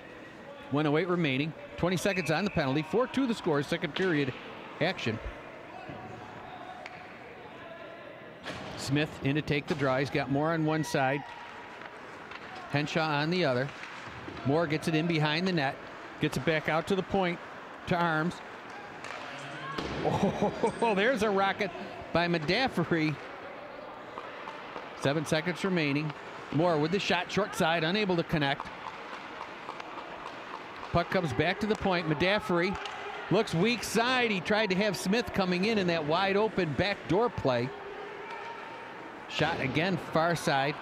1:08 remaining. 20 seconds on the penalty. 4-2 the score. Second period action. Smith in to take the draw. He's got Moore on one side. Henshaw on the other. Moore gets it in behind the net. Gets it back out to the point to Arms. Oh, there's a rocket by Medaffery. 7 seconds remaining. Moore with the shot, short side, unable to connect. Puck comes back to the point. Medaffery looks weak side. He tried to have Smith coming in that wide open backdoor play. Shot again, far side.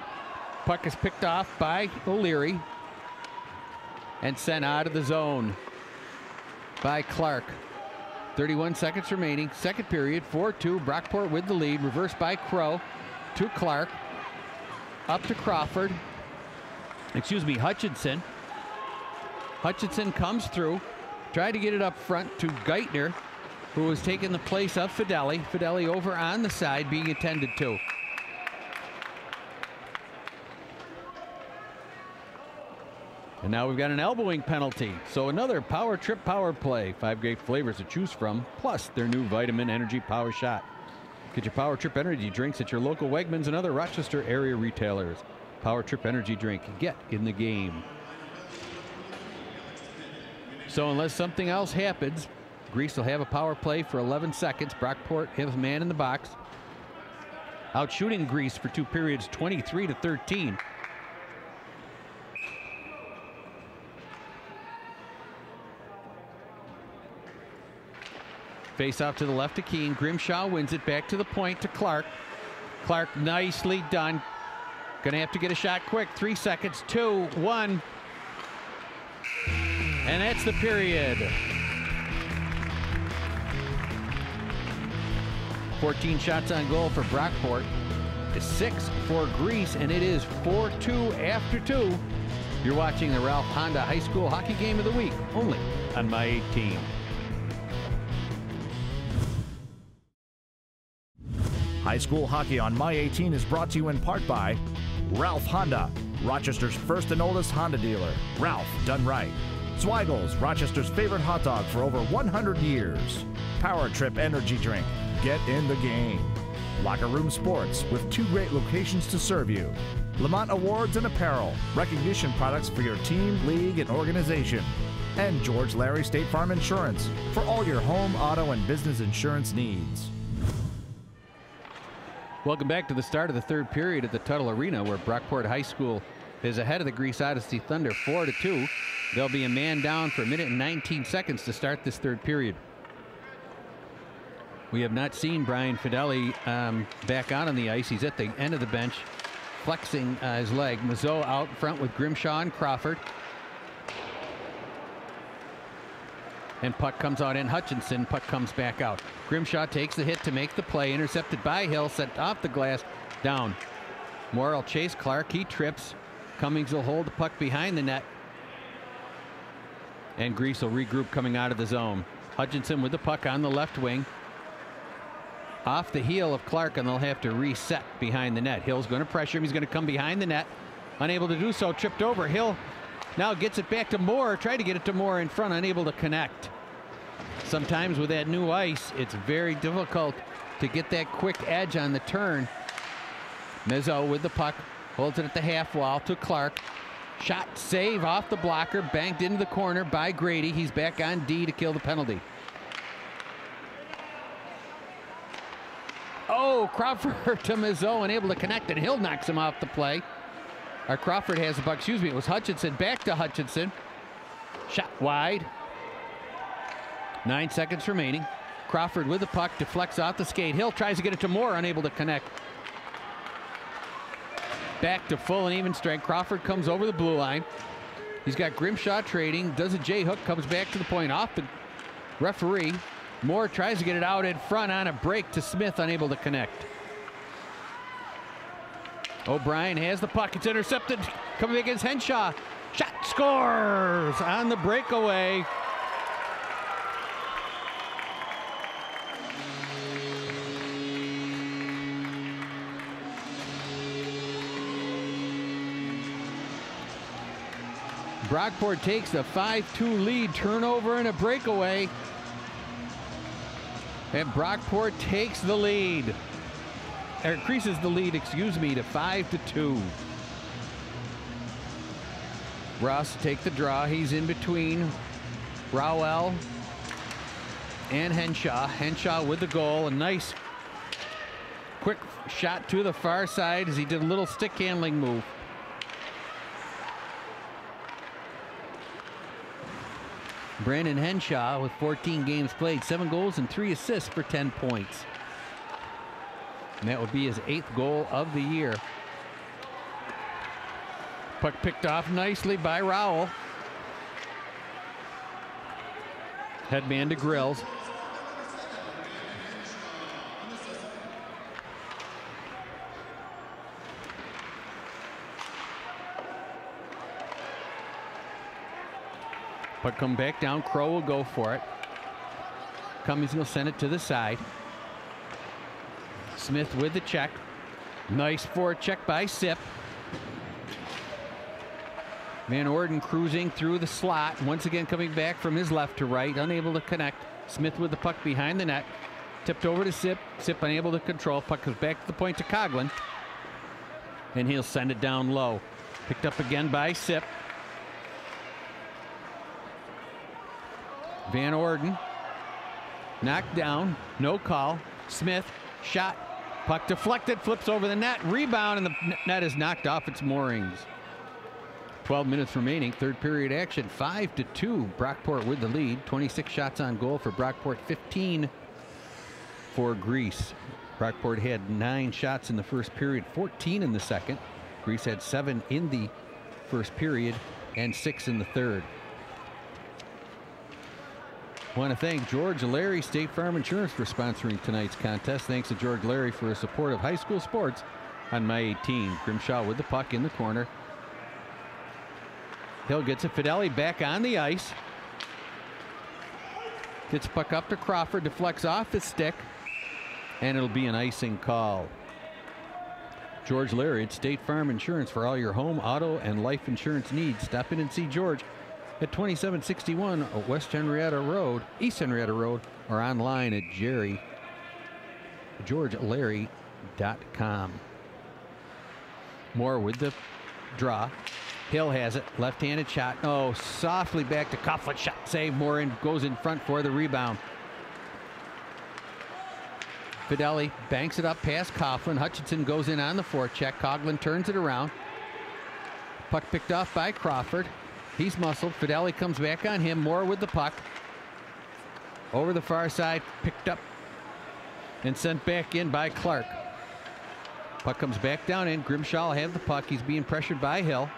Puck is picked off by O'Leary and sent out of the zone by Clark. 31 seconds remaining. Second period, 4-2. Brockport with the lead. Reversed by Crow to Clark. Up to Crawford. Excuse me, Hutchinson. Hutchinson comes through. Tried to get it up front to Geithner. who has taken the place of Fideli. Fideli over on the side being attended to. And now we've got an elbowing penalty. So another Power Trip power play. 5 great flavors to choose from, plus their new Vitamin Energy Power Shot. Get your Power Trip energy drinks at your local Wegmans and other Rochester area retailers. Power Trip energy drink. Get in the game. So unless something else happens, Greece will have a power play for 11 seconds. Brockport has a man in the box. Out shooting Greece for 2 periods, 23-13. Face off to the left to Keene. Grimshaw wins it back to the point to Clark. Clark, nicely done. Gonna have to get a shot quick. 3 seconds, 2, 1. And that's the period. 14 shots on goal for Brockport. 6 for Greece, and it is 4-2 after 2. You're watching the Ralph Honda High School Hockey Game of the Week, only on My 18. High school hockey on My 18 is brought to you in part by Ralph Honda, Rochester's first and oldest Honda dealer. Ralph, done right. Zweigel's, Rochester's favorite hot dog for over 100 years. Power Trip energy drink. Get in the game. Locker Room Sports, with 2 great locations to serve you. Lamont Awards and Apparel, recognition products for your team, league, and organization. And George Larry State Farm Insurance, for all your home, auto, and business insurance needs. Welcome back to the start of the 3rd period at the Tuttle Arena, where Brockport High School is ahead of the Greece Odyssey Thunder 4-2. There'll be a man down for 1 minute and 19 seconds to start this 3rd period. We have not seen Brian Fideli back out on the ice. He's at the end of the bench, flexing his leg. Mazot out front with Grimshaw and Crawford. And puck comes out in Hutchinson. Puck comes back out. Grimshaw takes the hit to make the play. Intercepted by Hill. Sent off the glass. Down. Moore will chase Clark. He trips. Cummings will hold the puck behind the net. And Grease will regroup coming out of the zone. Hutchinson with the puck on the left wing. Off the heel of Clark, and they'll have to reset behind the net. Hill's going to pressure him. He's going to come behind the net. Unable to do so. Tripped over. Hill now gets it back to Moore. Tried to get it to Moore in front. Unable to connect. Sometimes with that new ice, it's very difficult to get that quick edge on the turn. Mezzo with the puck. Holds it at the half wall to Clark. Shot, save off the blocker. Banked into the corner by Grady. He's back on D to kill the penalty. Oh, Crawford to Mezzo, unable to connect, and Hill knocks him off the play. Or Crawford has the puck, excuse me, it was Hutchinson. Back to Hutchinson. Shot wide. 9 seconds remaining. Crawford with the puck, deflects off the skate. Hill tries to get it to Moore, unable to connect. Back to full and even strength. Crawford comes over the blue line. He's got Grimshaw trading, does a J-hook, comes back to the point off the referee. Moore tries to get it out in front on a break to Smith, unable to connect. O'Brien has the puck. It's intercepted. Coming against Henshaw. Shot, scores on the breakaway. Brockport takes the 5-2 lead. Turnover and a breakaway. And Brockport takes the lead. Or increases the lead, excuse me, to 5-2. Ross take the draw. He's in between Rowell and Henshaw. Henshaw with the goal. A nice quick shot to the far side as he did a little stick handling move. Brandon Henshaw with 14 games played, 7 goals and 3 assists for 10 points. And that would be his 8th goal of the year. Puck picked off nicely by Rowell. Headman to Grills. Puck come back down. Crow will go for it. Cummings will send it to the side. Smith with the check. Nice forecheck by Sip. Van Orden cruising through the slot. Once again coming back from his left to right. Unable to connect. Smith with the puck behind the net. Tipped over to Sip. Sip unable to control. Puck goes back to the point to Coughlin. And he'll send it down low. Picked up again by Sip. Van Orden. Knocked down. No call. Smith. Shot. Puck deflected. Flips over the net. Rebound. And the net is knocked off its moorings. 12 minutes remaining. Third period action. 5-2. Brockport with the lead. 26 shots on goal for Brockport. 15 for Greece. Brockport had 9 shots in the first period. 14 in the second. Greece had 7 in the first period and 6 in the third. I want to thank George Larry State Farm Insurance for sponsoring tonight's contest. Thanks to George Larry for his support of high school sports on My 18. Grimshaw with the puck in the corner. Hill gets it. Fideli back on the ice. Gets puck up to Crawford. Deflects off his stick. And it'll be an icing call. George Larry at State Farm Insurance for all your home, auto, and life insurance needs. Stop in and see George at 2761 East Henrietta Road, or online at GeorgeLarry.com. Moore with the draw. Hill has it. Left-handed shot. Oh, softly back to Coughlin. Shot save. Moore goes in front for the rebound. Fideli banks it up past Coughlin. Hutchinson goes in on the forecheck. Coughlin turns it around. Puck picked off by Crawford. He's muscled. Fideli comes back on him. Moore with the puck. Over the far side. Picked up and sent back in by Clark. Puck comes back down in. Grimshaw will have the puck. He's being pressured by Hill.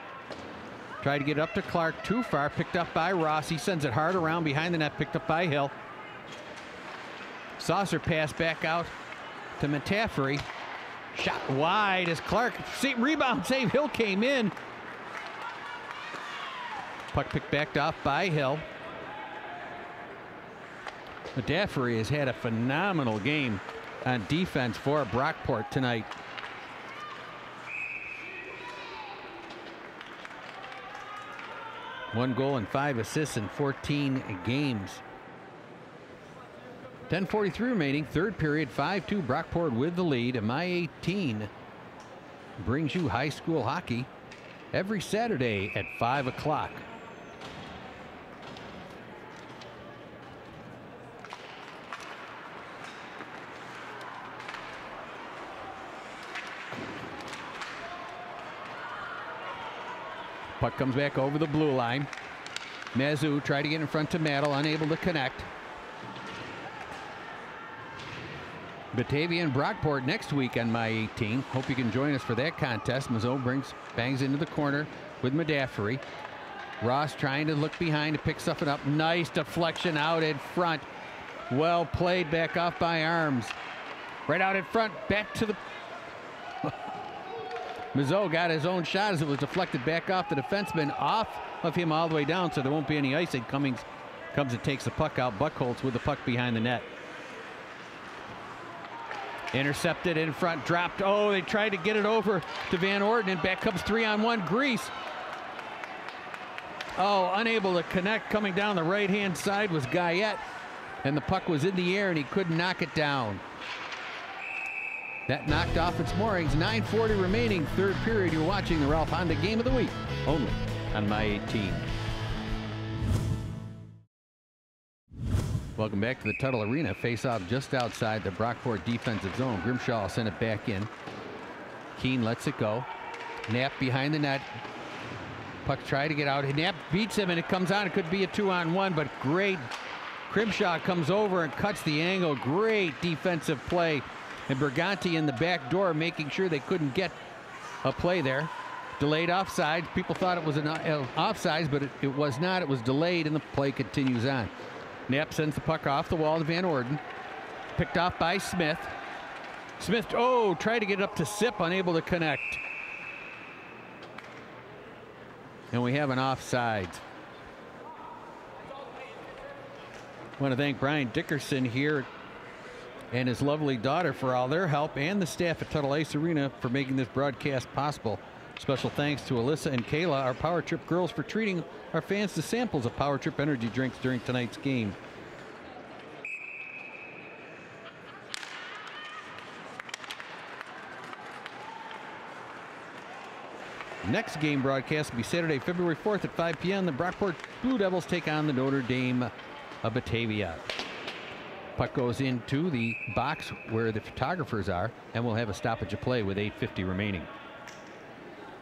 Tried to get up to Clark. Too far. Picked up by Ross. He sends it hard around behind the net. Picked up by Hill. Saucer pass back out to Metafery. Shot wide as Clark. Rebound save. Hill came in. Puck picked back off by Hill. Metafery has had a phenomenal game on defense for Brockport tonight. One goal and 5 assists in 14 games. 10:43 remaining, third period, 5-2 Brockport with the lead. And My 18 brings you high school hockey every Saturday at 5 o'clock. Puck comes back over the blue line. Mazu tried to get in front to Maddle, unable to connect. Batavia and Brockport next week on My 18. Hope you can join us for that contest. Mazo bangs into the corner with Metafery. Ross trying to look behind to pick something up. Nice deflection out in front. Well played, back off by Arms. Right out in front, back to the... Mazo got his own shot as it was deflected back off the defenseman, off of him all the way down, so there won't be any icing. Cummings comes and takes the puck out. Buckholtz with the puck behind the net. Intercepted in front, dropped. Oh, they tried to get it over to Van Orden, and back comes 3-on-1 Grease. Oh, unable to connect. Coming down the right-hand side was Guyette, and the puck was in the air, and he couldn't knock it down. That knocked off its moorings. 9:40 remaining, third period. You're watching the Ralph Honda Game of the Week, only on My 18. Welcome back to the Tuttle Arena. Face-off just outside the Brockport defensive zone. Grimshaw sent it back in. Keene lets it go. Knapp behind the net. Puck tried to get out. Knapp beats him, and it comes on. It could be a 2-on-1, but great. Grimshaw comes over and cuts the angle. Great defensive play. And Berganti in the back door, making sure they couldn't get a play there. Delayed offside. People thought it was an offsides, but it was not. It was delayed, and the play continues on. Knapp sends the puck off the wall to Van Orden. Picked off by Smith. Smith, oh, tried to get it up to Sip, unable to connect. And we have an offside. Want to thank Brian Dickerson here and his lovely daughter for all their help, and the staff at Tuttle Ice Arena for making this broadcast possible. Special thanks to Alyssa and Kayla, our Power Trip girls, for treating our fans to samples of Power Trip energy drinks during tonight's game. Next game broadcast will be Saturday, February 4th at 5 p.m. The Brockport Blue Devils take on the Notre Dame of Batavia. Puck goes into the box where the photographers are, and we'll have a stoppage of play with 8:50 remaining.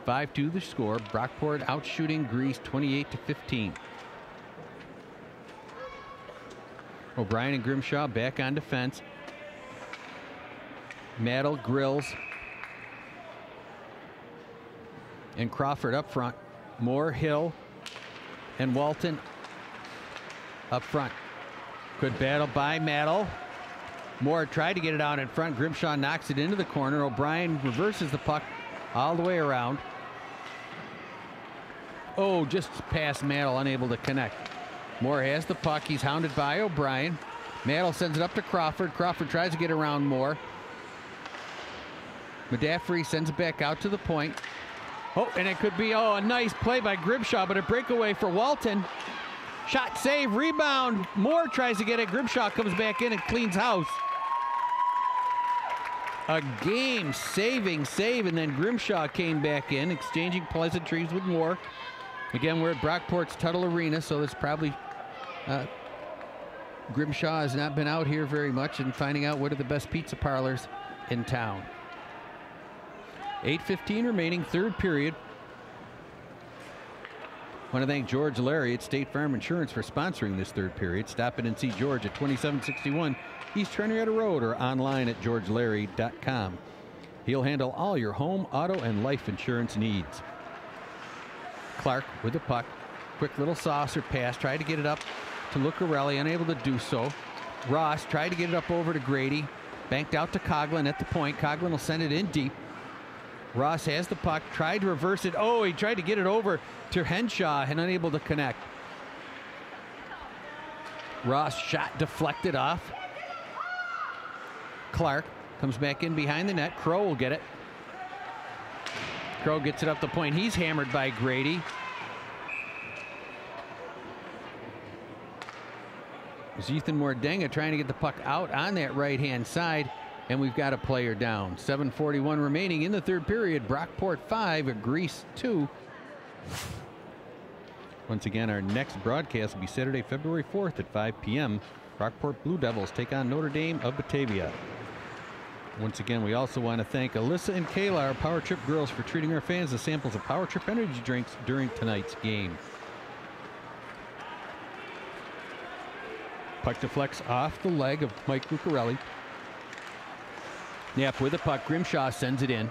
5-2 the score. Brockport outshooting Greece 28-15. O'Brien and Grimshaw back on defense. Maddle, Grills, and Crawford up front. Moore, Hill, and Walton up front. Good battle by Maddle. Moore tried to get it out in front. Grimshaw knocks it into the corner. O'Brien reverses the puck all the way around. Oh, just past Maddle, unable to connect. Moore has the puck. He's hounded by O'Brien. Maddle sends it up to Crawford. Crawford tries to get around Moore. Medafrey sends it back out to the point. Oh, and it could be, a nice play by Grimshaw, but a breakaway for Walton. Shot, save, rebound. Moore tries to get it. Grimshaw comes back in and cleans house. A game-saving save, and then Grimshaw came back in, exchanging pleasantries with Moore. Again, we're at Brockport's Tuttle Arena, so there's probably Grimshaw has not been out here very much and finding out what are the best pizza parlors in town. 8:15 remaining, third period. Want to thank George Larry at State Farm Insurance for sponsoring this third period. Stop in and see George at 2761 East Henrietta Road or online at georgelarry.com. He'll handle all your home, auto, and life insurance needs. Clark with the puck. Quick little saucer pass. Tried to get it up to Lucarelli, unable to do so. Ross tried to get it up over to Grady. Banked out to Coughlin at the point. Coughlin will send it in deep. Ross has the puck, tried to reverse it. Oh, he tried to get it over to Henshaw and unable to connect. Ross shot deflected off. Clark comes back in behind the net. Crow will get it. Crow gets it up the point. He's hammered by Grady. It's Ethan Mordenga trying to get the puck out on that right-hand side. And we've got a player down. 7:41 remaining in the third period. Brockport 5, Greece 2. Once again, our next broadcast will be Saturday, February 4th at 5 p.m. Brockport Blue Devils take on Notre Dame of Batavia. Once again, we also want to thank Alyssa and Kayla, our Power Trip girls, for treating our fans to samples of Power Trip energy drinks during tonight's game. Puck deflects off the leg of Mike Lucarelli. Yep, with the puck, Grimshaw sends it in.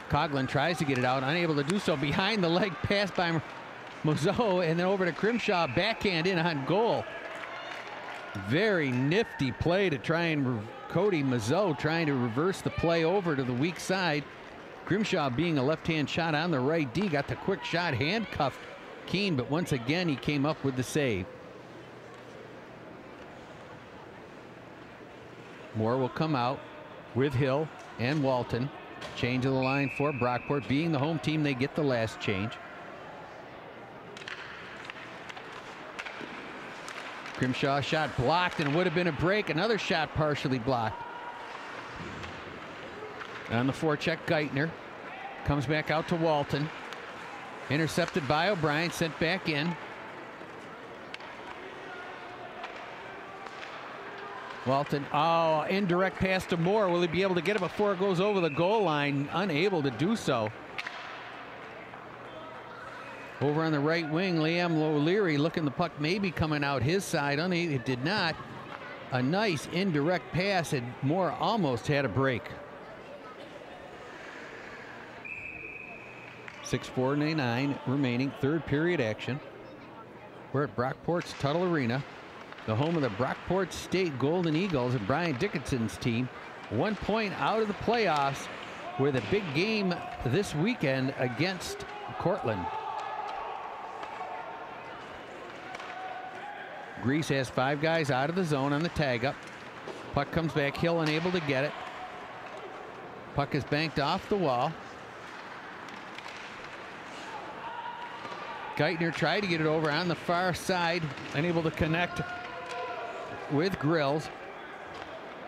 Coughlin tries to get it out, unable to do so. Behind the leg pass by Mozeau, and then over to Grimshaw, backhand in on goal. Very nifty play to try and Cody Mozeau trying to reverse the play over to the weak side. Grimshaw being a left-hand shot on the right D, got the quick shot, handcuffed Keene, but once again he came up with the save. Moore will come out with Hill and Walton. Change of the line for Brockport. Being the home team, they get the last change. Grimshaw shot blocked, and it would have been a break. Another shot partially blocked. On the forecheck, Geithner comes back out to Walton. Intercepted by O'Brien, sent back in. Walton, indirect pass to Moore. Will he be able to get it before it goes over the goal line? Unable to do so. Over on the right wing, Liam O'Leary looking the puck maybe coming out his side. It did not. A nice indirect pass, and Moore almost had a break. 6:49 remaining, third period action. We're at Brockport's Tuttle Arena, the home of the Brockport State Golden Eagles and Brian Dickinson's team. 1 point out of the playoffs with a big game this weekend against Cortland. Grease has 5 guys out of the zone on the tag up. Puck comes back. Hill unable to get it. Puck is banked off the wall. Geithner tried to get it over on the far side, unable to connect with Grills.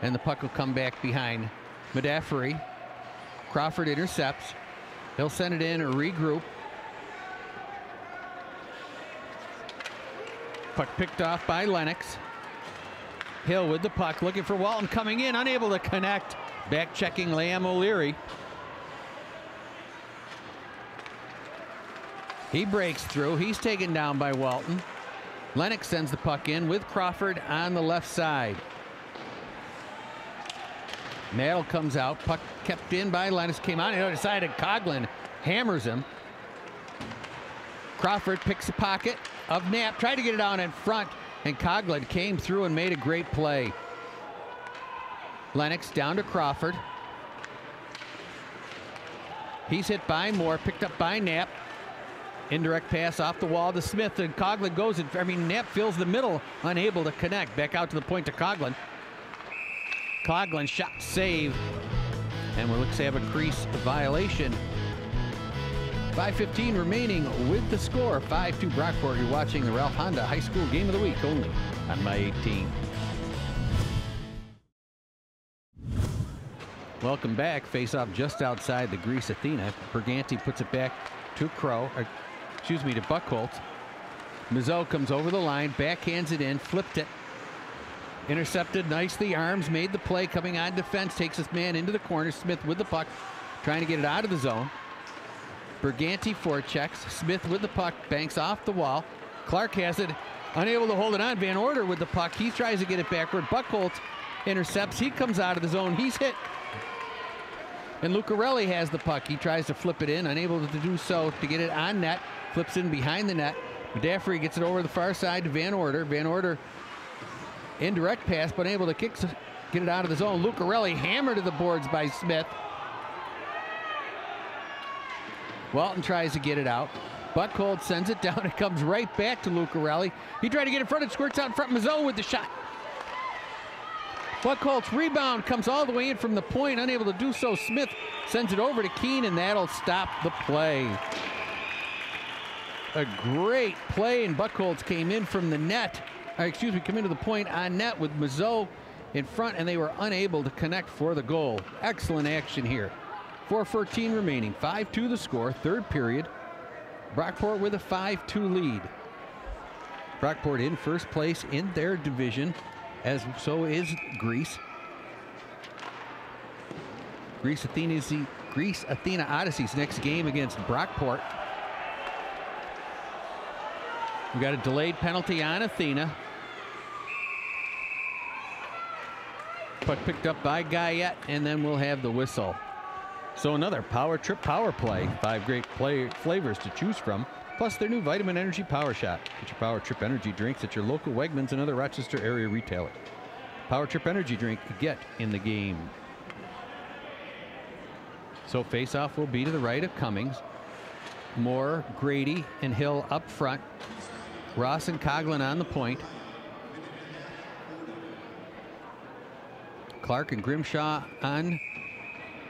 And the puck will come back behind Medaffery. Crawford intercepts. He'll send it in, regroup. Puck picked off by Lennox. Hill with the puck, looking for Walton, coming in, unable to connect. Back checking Liam O'Leary. He breaks through. He's taken down by Walton. Lennox sends the puck in with Crawford on the left side. Madel comes out. Puck kept in by Lennox. Came on the other side, and Coughlin hammers him. Crawford picks the pocket of Knapp. Tried to get it out in front, and Coughlin came through and made a great play. Lennox down to Crawford. He's hit by Moore. Picked up by Knapp. Indirect pass off the wall to Smith, and Coughlin goes in. Knapp fills the middle, unable to connect. Back out to the point to Coughlin. Coughlin shot save, and we're looking to have a crease violation. 5:15 remaining with the score. 5-2 Brockport. You're watching the Ralph Honda High School Game of the Week only on My 18. Welcome back. Face off just outside the Grease Athena. Berganti puts it back to to Buckholt. Mizzo comes over the line, backhands it in, flipped it. Intercepted nicely. Arms made the play, coming on defense, takes his man into the corner. Smith with the puck, trying to get it out of the zone. Berganti forechecks. Smith with the puck, banks off the wall. Clark has it, unable to hold it on. Van Order with the puck. He tries to get it backward. Buckholt intercepts. He comes out of the zone. He's hit. And Lucarelli has the puck. He tries to flip it in, unable to do so to get it on net. Flips in behind the net. Medaffery gets it over the far side to Van Order. Van Order indirect pass, but unable to get it out of the zone. Lucarelli hammered to the boards by Smith. Walton tries to get it out. Buckholt sends it down. It comes right back to Lucarelli. He tried to get in front. It squirts out in front. Mizzo with the shot. Buckholt's rebound comes all the way in from the point. Unable to do so. Smith sends it over to Keene, and that'll stop the play. A great play, and Buckholtz came in from the net. Come into the point on net with Mizzo in front, and they were unable to connect for the goal. Excellent action here. 4:14 remaining. 5-2 the score. Third period. Brockport with a 5-2 lead. Brockport in first place in their division, as so is Grease. Grease Athena Odyssey's next game against Brockport. We got a delayed penalty on Athena. Puck picked up by Guyette, and then we'll have the whistle. So another power trip power play. 5 great flavors to choose from, plus their new Vitamin Energy Power Shot. Get your Power Trip energy drinks at your local Wegmans and other Rochester area retailers. Power Trip energy drink, get in the game. So face-off will be to the right of Cummings. Moore, Grady, and Hill up front. Ross and Coughlin on the point. Clark and Grimshaw on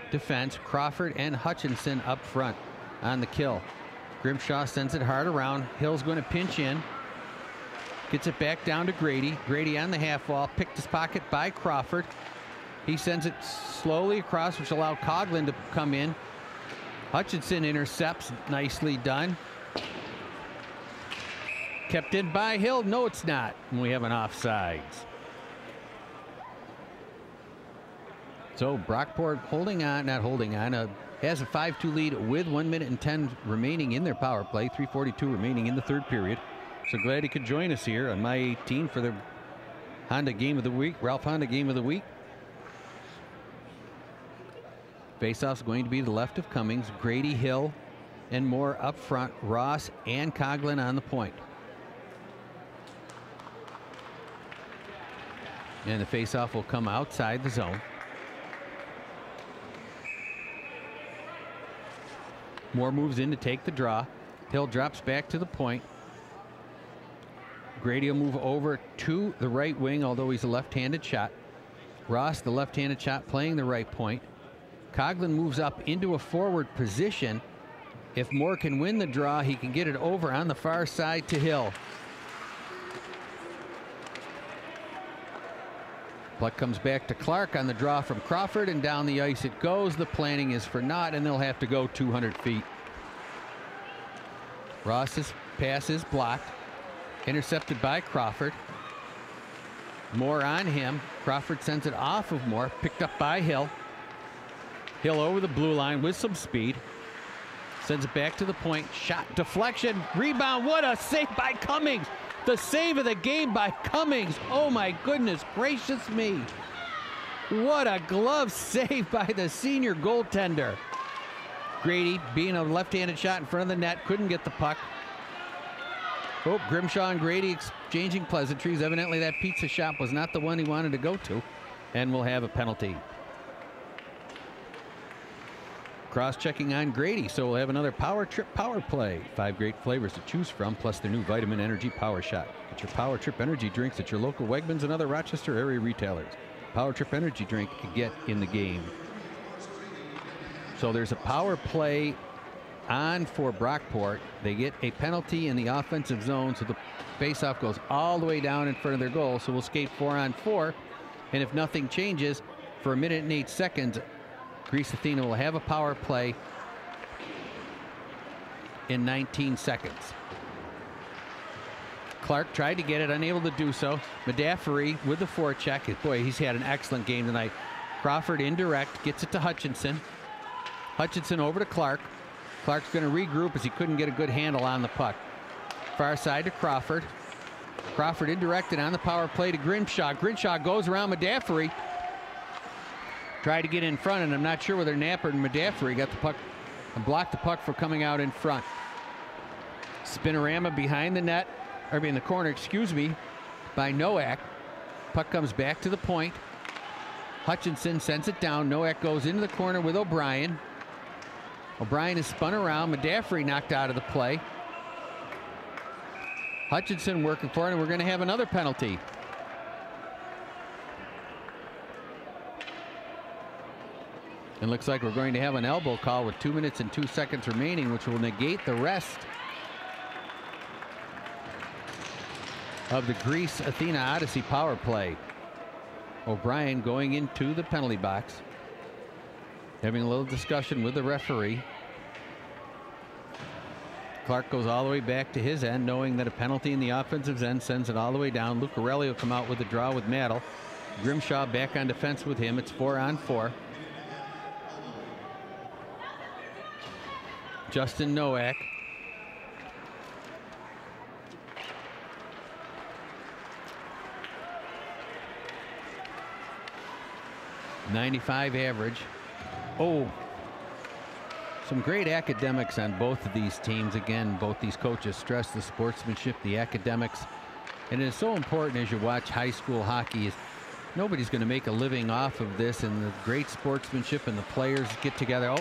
defense. Crawford and Hutchinson up front on the kill. Grimshaw sends it hard around. Hill's going to pinch in. Gets it back down to Grady. Grady on the half wall. Picked his pocket by Crawford. He sends it slowly across, which allowed Coughlin to come in. Hutchinson intercepts. Nicely done. Kept in by Hill. No, it's not. And we have an offsides. So Brockport has a 5-2 lead with 1 minute and 10 remaining in their power play. 3:42 remaining in the third period. So glad he could join us here on My 18 for the Honda Game of the Week, Ralph Honda Game of the Week. Faceoff's going to be to the left of Cummings. Grady, Hill, and Moore up front. Ross and Coughlin on the point. And the faceoff will come outside the zone. Moore moves in to take the draw. Hill drops back to the point. Grady will move over to the right wing, although he's a left-handed shot. Ross, the left-handed shot, playing the right point. Coughlin moves up into a forward position. If Moore can win the draw, he can get it over on the far side to Hill. Puck comes back to Clark on the draw from Crawford, and down the ice it goes. The planning is for naught, and they'll have to go 200 feet. Ross's pass is blocked. Intercepted by Crawford. Moore on him. Crawford sends it off of Moore. Picked up by Hill. Hill over the blue line with some speed. Sends it back to the point. Shot, deflection, rebound. What a save by Cummings. The save of the game by Cummings. Oh my goodness gracious me. What a glove save by the senior goaltender. Grady, being a left-handed shot in front of the net, couldn't get the puck. Oh, Grimshaw and Grady exchanging pleasantries. Evidently that pizza shop was not the one he wanted to go to, and we'll have a penalty. Cross-checking on Grady, so we'll have another Power Trip power play. 5 great flavors to choose from, plus their new Vitamin Energy Power Shot. Get your Power Trip energy drinks at your local Wegmans and other Rochester area retailers. Power Trip energy drink to get in the game. So there's a power play on for Brockport. They get a penalty in the offensive zone, so the faceoff goes all the way down in front of their goal. So we'll skate 4-on-4, and if nothing changes, for 1 minute and 8 seconds, Greece Athena will have a power play in 19 seconds. Clark tried to get it, unable to do so. Medaffery with the forecheck. Boy, he's had an excellent game tonight. Crawford indirect, gets it to Hutchinson. Hutchinson over to Clark. Clark's going to regroup as he couldn't get a good handle on the puck. Far side to Crawford. Crawford indirected on the power play to Grimshaw. Grimshaw goes around Medaffery. Tried to get in front, and I'm not sure whether Napper and Medaffery got the puck and blocked the puck from coming out in front. Spinorama behind the net, or in the corner, excuse me, by Nowak. Puck comes back to the point. Hutchinson sends it down. Nowak goes into the corner with O'Brien. O'Brien is spun around. Medaffery knocked out of the play. Hutchinson working for it, and we're going to have another penalty. It looks like we're going to have an elbow call with 2 minutes and 2 seconds remaining, which will negate the rest of the Greece Athena Odyssey power play. O'Brien going into the penalty box, having a little discussion with the referee. Clark goes all the way back to his end, knowing that a penalty in the offensive end sends it all the way down. Lucarelli will come out with the draw with Maddle. Grimshaw back on defense with him. It's 4-on-4. Justin Nowak. .95 average. Oh, some great academics on both of these teams. Again, both these coaches stress the sportsmanship, the academics. And it's so important as you watch high school hockey. Is nobody's going to make a living off of this, and the great sportsmanship and the players get together. Oh.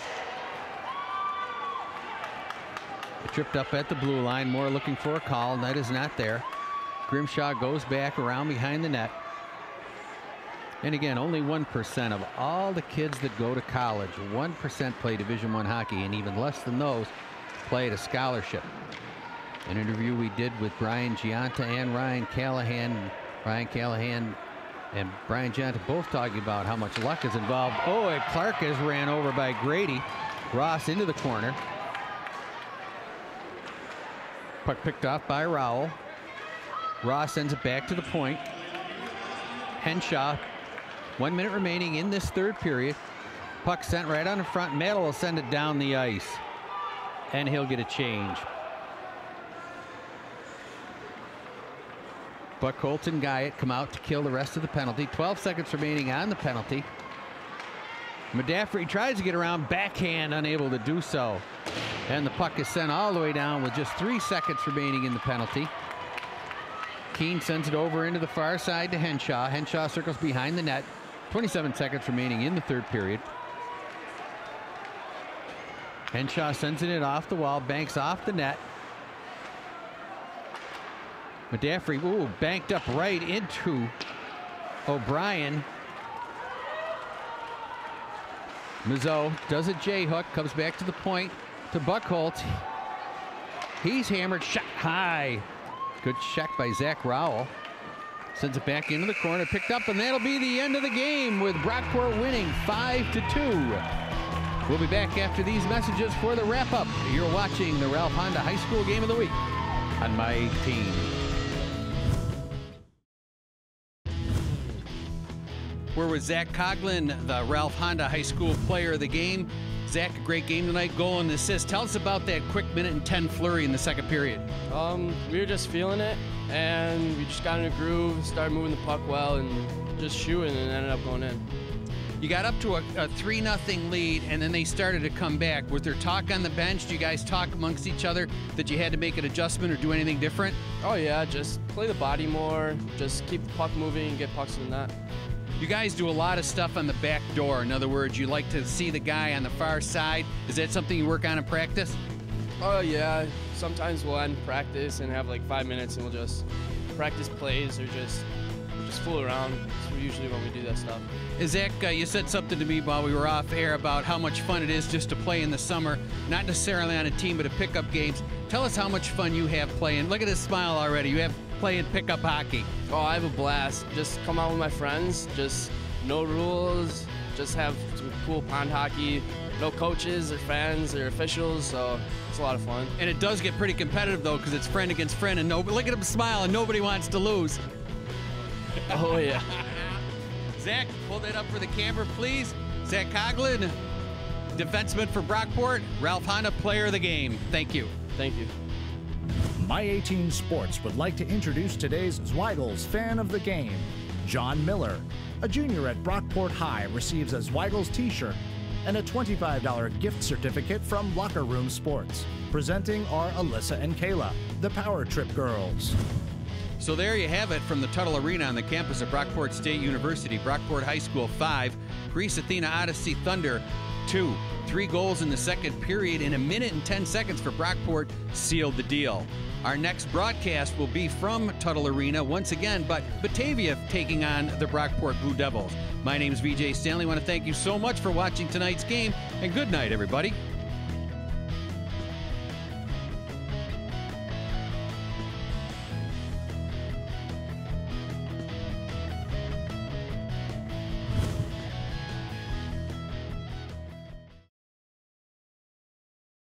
Tripped up at the blue line. Moore looking for a call. That is not there. Grimshaw goes back around behind the net. And again, only 1% of all the kids that go to college, 1% play Division I hockey, and even less than those play at a scholarship. An interview we did with Brian Gianta and Ryan Callahan. Ryan Callahan and Brian Gianta both talking about how much luck is involved. Oh, and Clark is ran over by Grady. Ross into the corner. Puck picked off by Rowell. Ross sends it back to the point. Henshaw, 1 minute remaining in this third period. Puck sent right on the front. Maddle will send it down the ice, and he'll get a change. Buckholtz and Guyot come out to kill the rest of the penalty. 12 seconds remaining on the penalty. Medaffery tries to get around, backhand, unable to do so. And the puck is sent all the way down with just 3 seconds remaining in the penalty. Keene sends it over into the far side to Henshaw. Henshaw circles behind the net. 27 seconds remaining in the third period. Henshaw sends it off the wall, banks off the net. Medaffrey, ooh, banked up right into O'Brien. Mizzo does a J-hook, comes back to the point to Buckholt. He's hammered, shot high. Good check by Zach Rowell. Sends it back into the corner, picked up, and that'll be the end of the game with Brockport winning 5-2. We'll be back after these messages for the wrap-up. You're watching the Ralph Honda High School Game of the Week on My 18. We're with Zach Coughlin, the Ralph Honda High School Player of the Game. Zach, a great game tonight, goal and assist. Tell us about that quick 1:10 flurry in the second period. We were just feeling it, and we just got in a groove, started moving the puck well, and just shooting, and ended up going in. You got up to a 3-0 lead, and then they started to come back. Was there talk on the bench? Do you guys talk amongst each other that you had to make an adjustment or do anything different? Oh yeah, just play the body more, just keep the puck moving and get pucks in the net. You guys do a lot of stuff on the back door. In other words, you like to see the guy on the far side. Is that something you work on in practice? Oh yeah, sometimes we'll end practice and have like 5 minutes and we'll just practice plays or just fool around. That's usually when we do that stuff. Zach, you said something to me while we were off air about how much fun it is just to play in the summer, not necessarily on a team, but to pick up games. Tell us how much fun you have playing. Look at his smile already. You have playing pickup hockey. Oh, I have a blast. Just come out with my friends, just no rules, just have some cool pond hockey, no coaches or fans or officials, so it's a lot of fun. And it does get pretty competitive though, because it's friend against friend, and look at him smile, and nobody wants to lose. Oh yeah. Zach, pull that up for the camera, please. Zach Coughlin, defenseman for Brockport, Ralph Honda Player of the Game. Thank you. Thank you. My 18 Sports would like to introduce today's Zweigels Fan of the Game. John Miller, a junior at Brockport High, receives a Zweigels t-shirt and a $25 gift certificate from Locker Room Sports. Presenting are Alyssa and Kayla, the Power Trip Girls. So there you have it from the Tuttle Arena on the campus of Brockport State University. Brockport High School 5, Greece Athena Odyssey Thunder 2. 3 goals in the second period in 1:10 for Brockport sealed the deal. Our next broadcast will be from Tuttle Arena once again, but Batavia taking on the Brockport Blue Devils. My name is VJ Stanley. I want to thank you so much for watching tonight's game, and good night, everybody.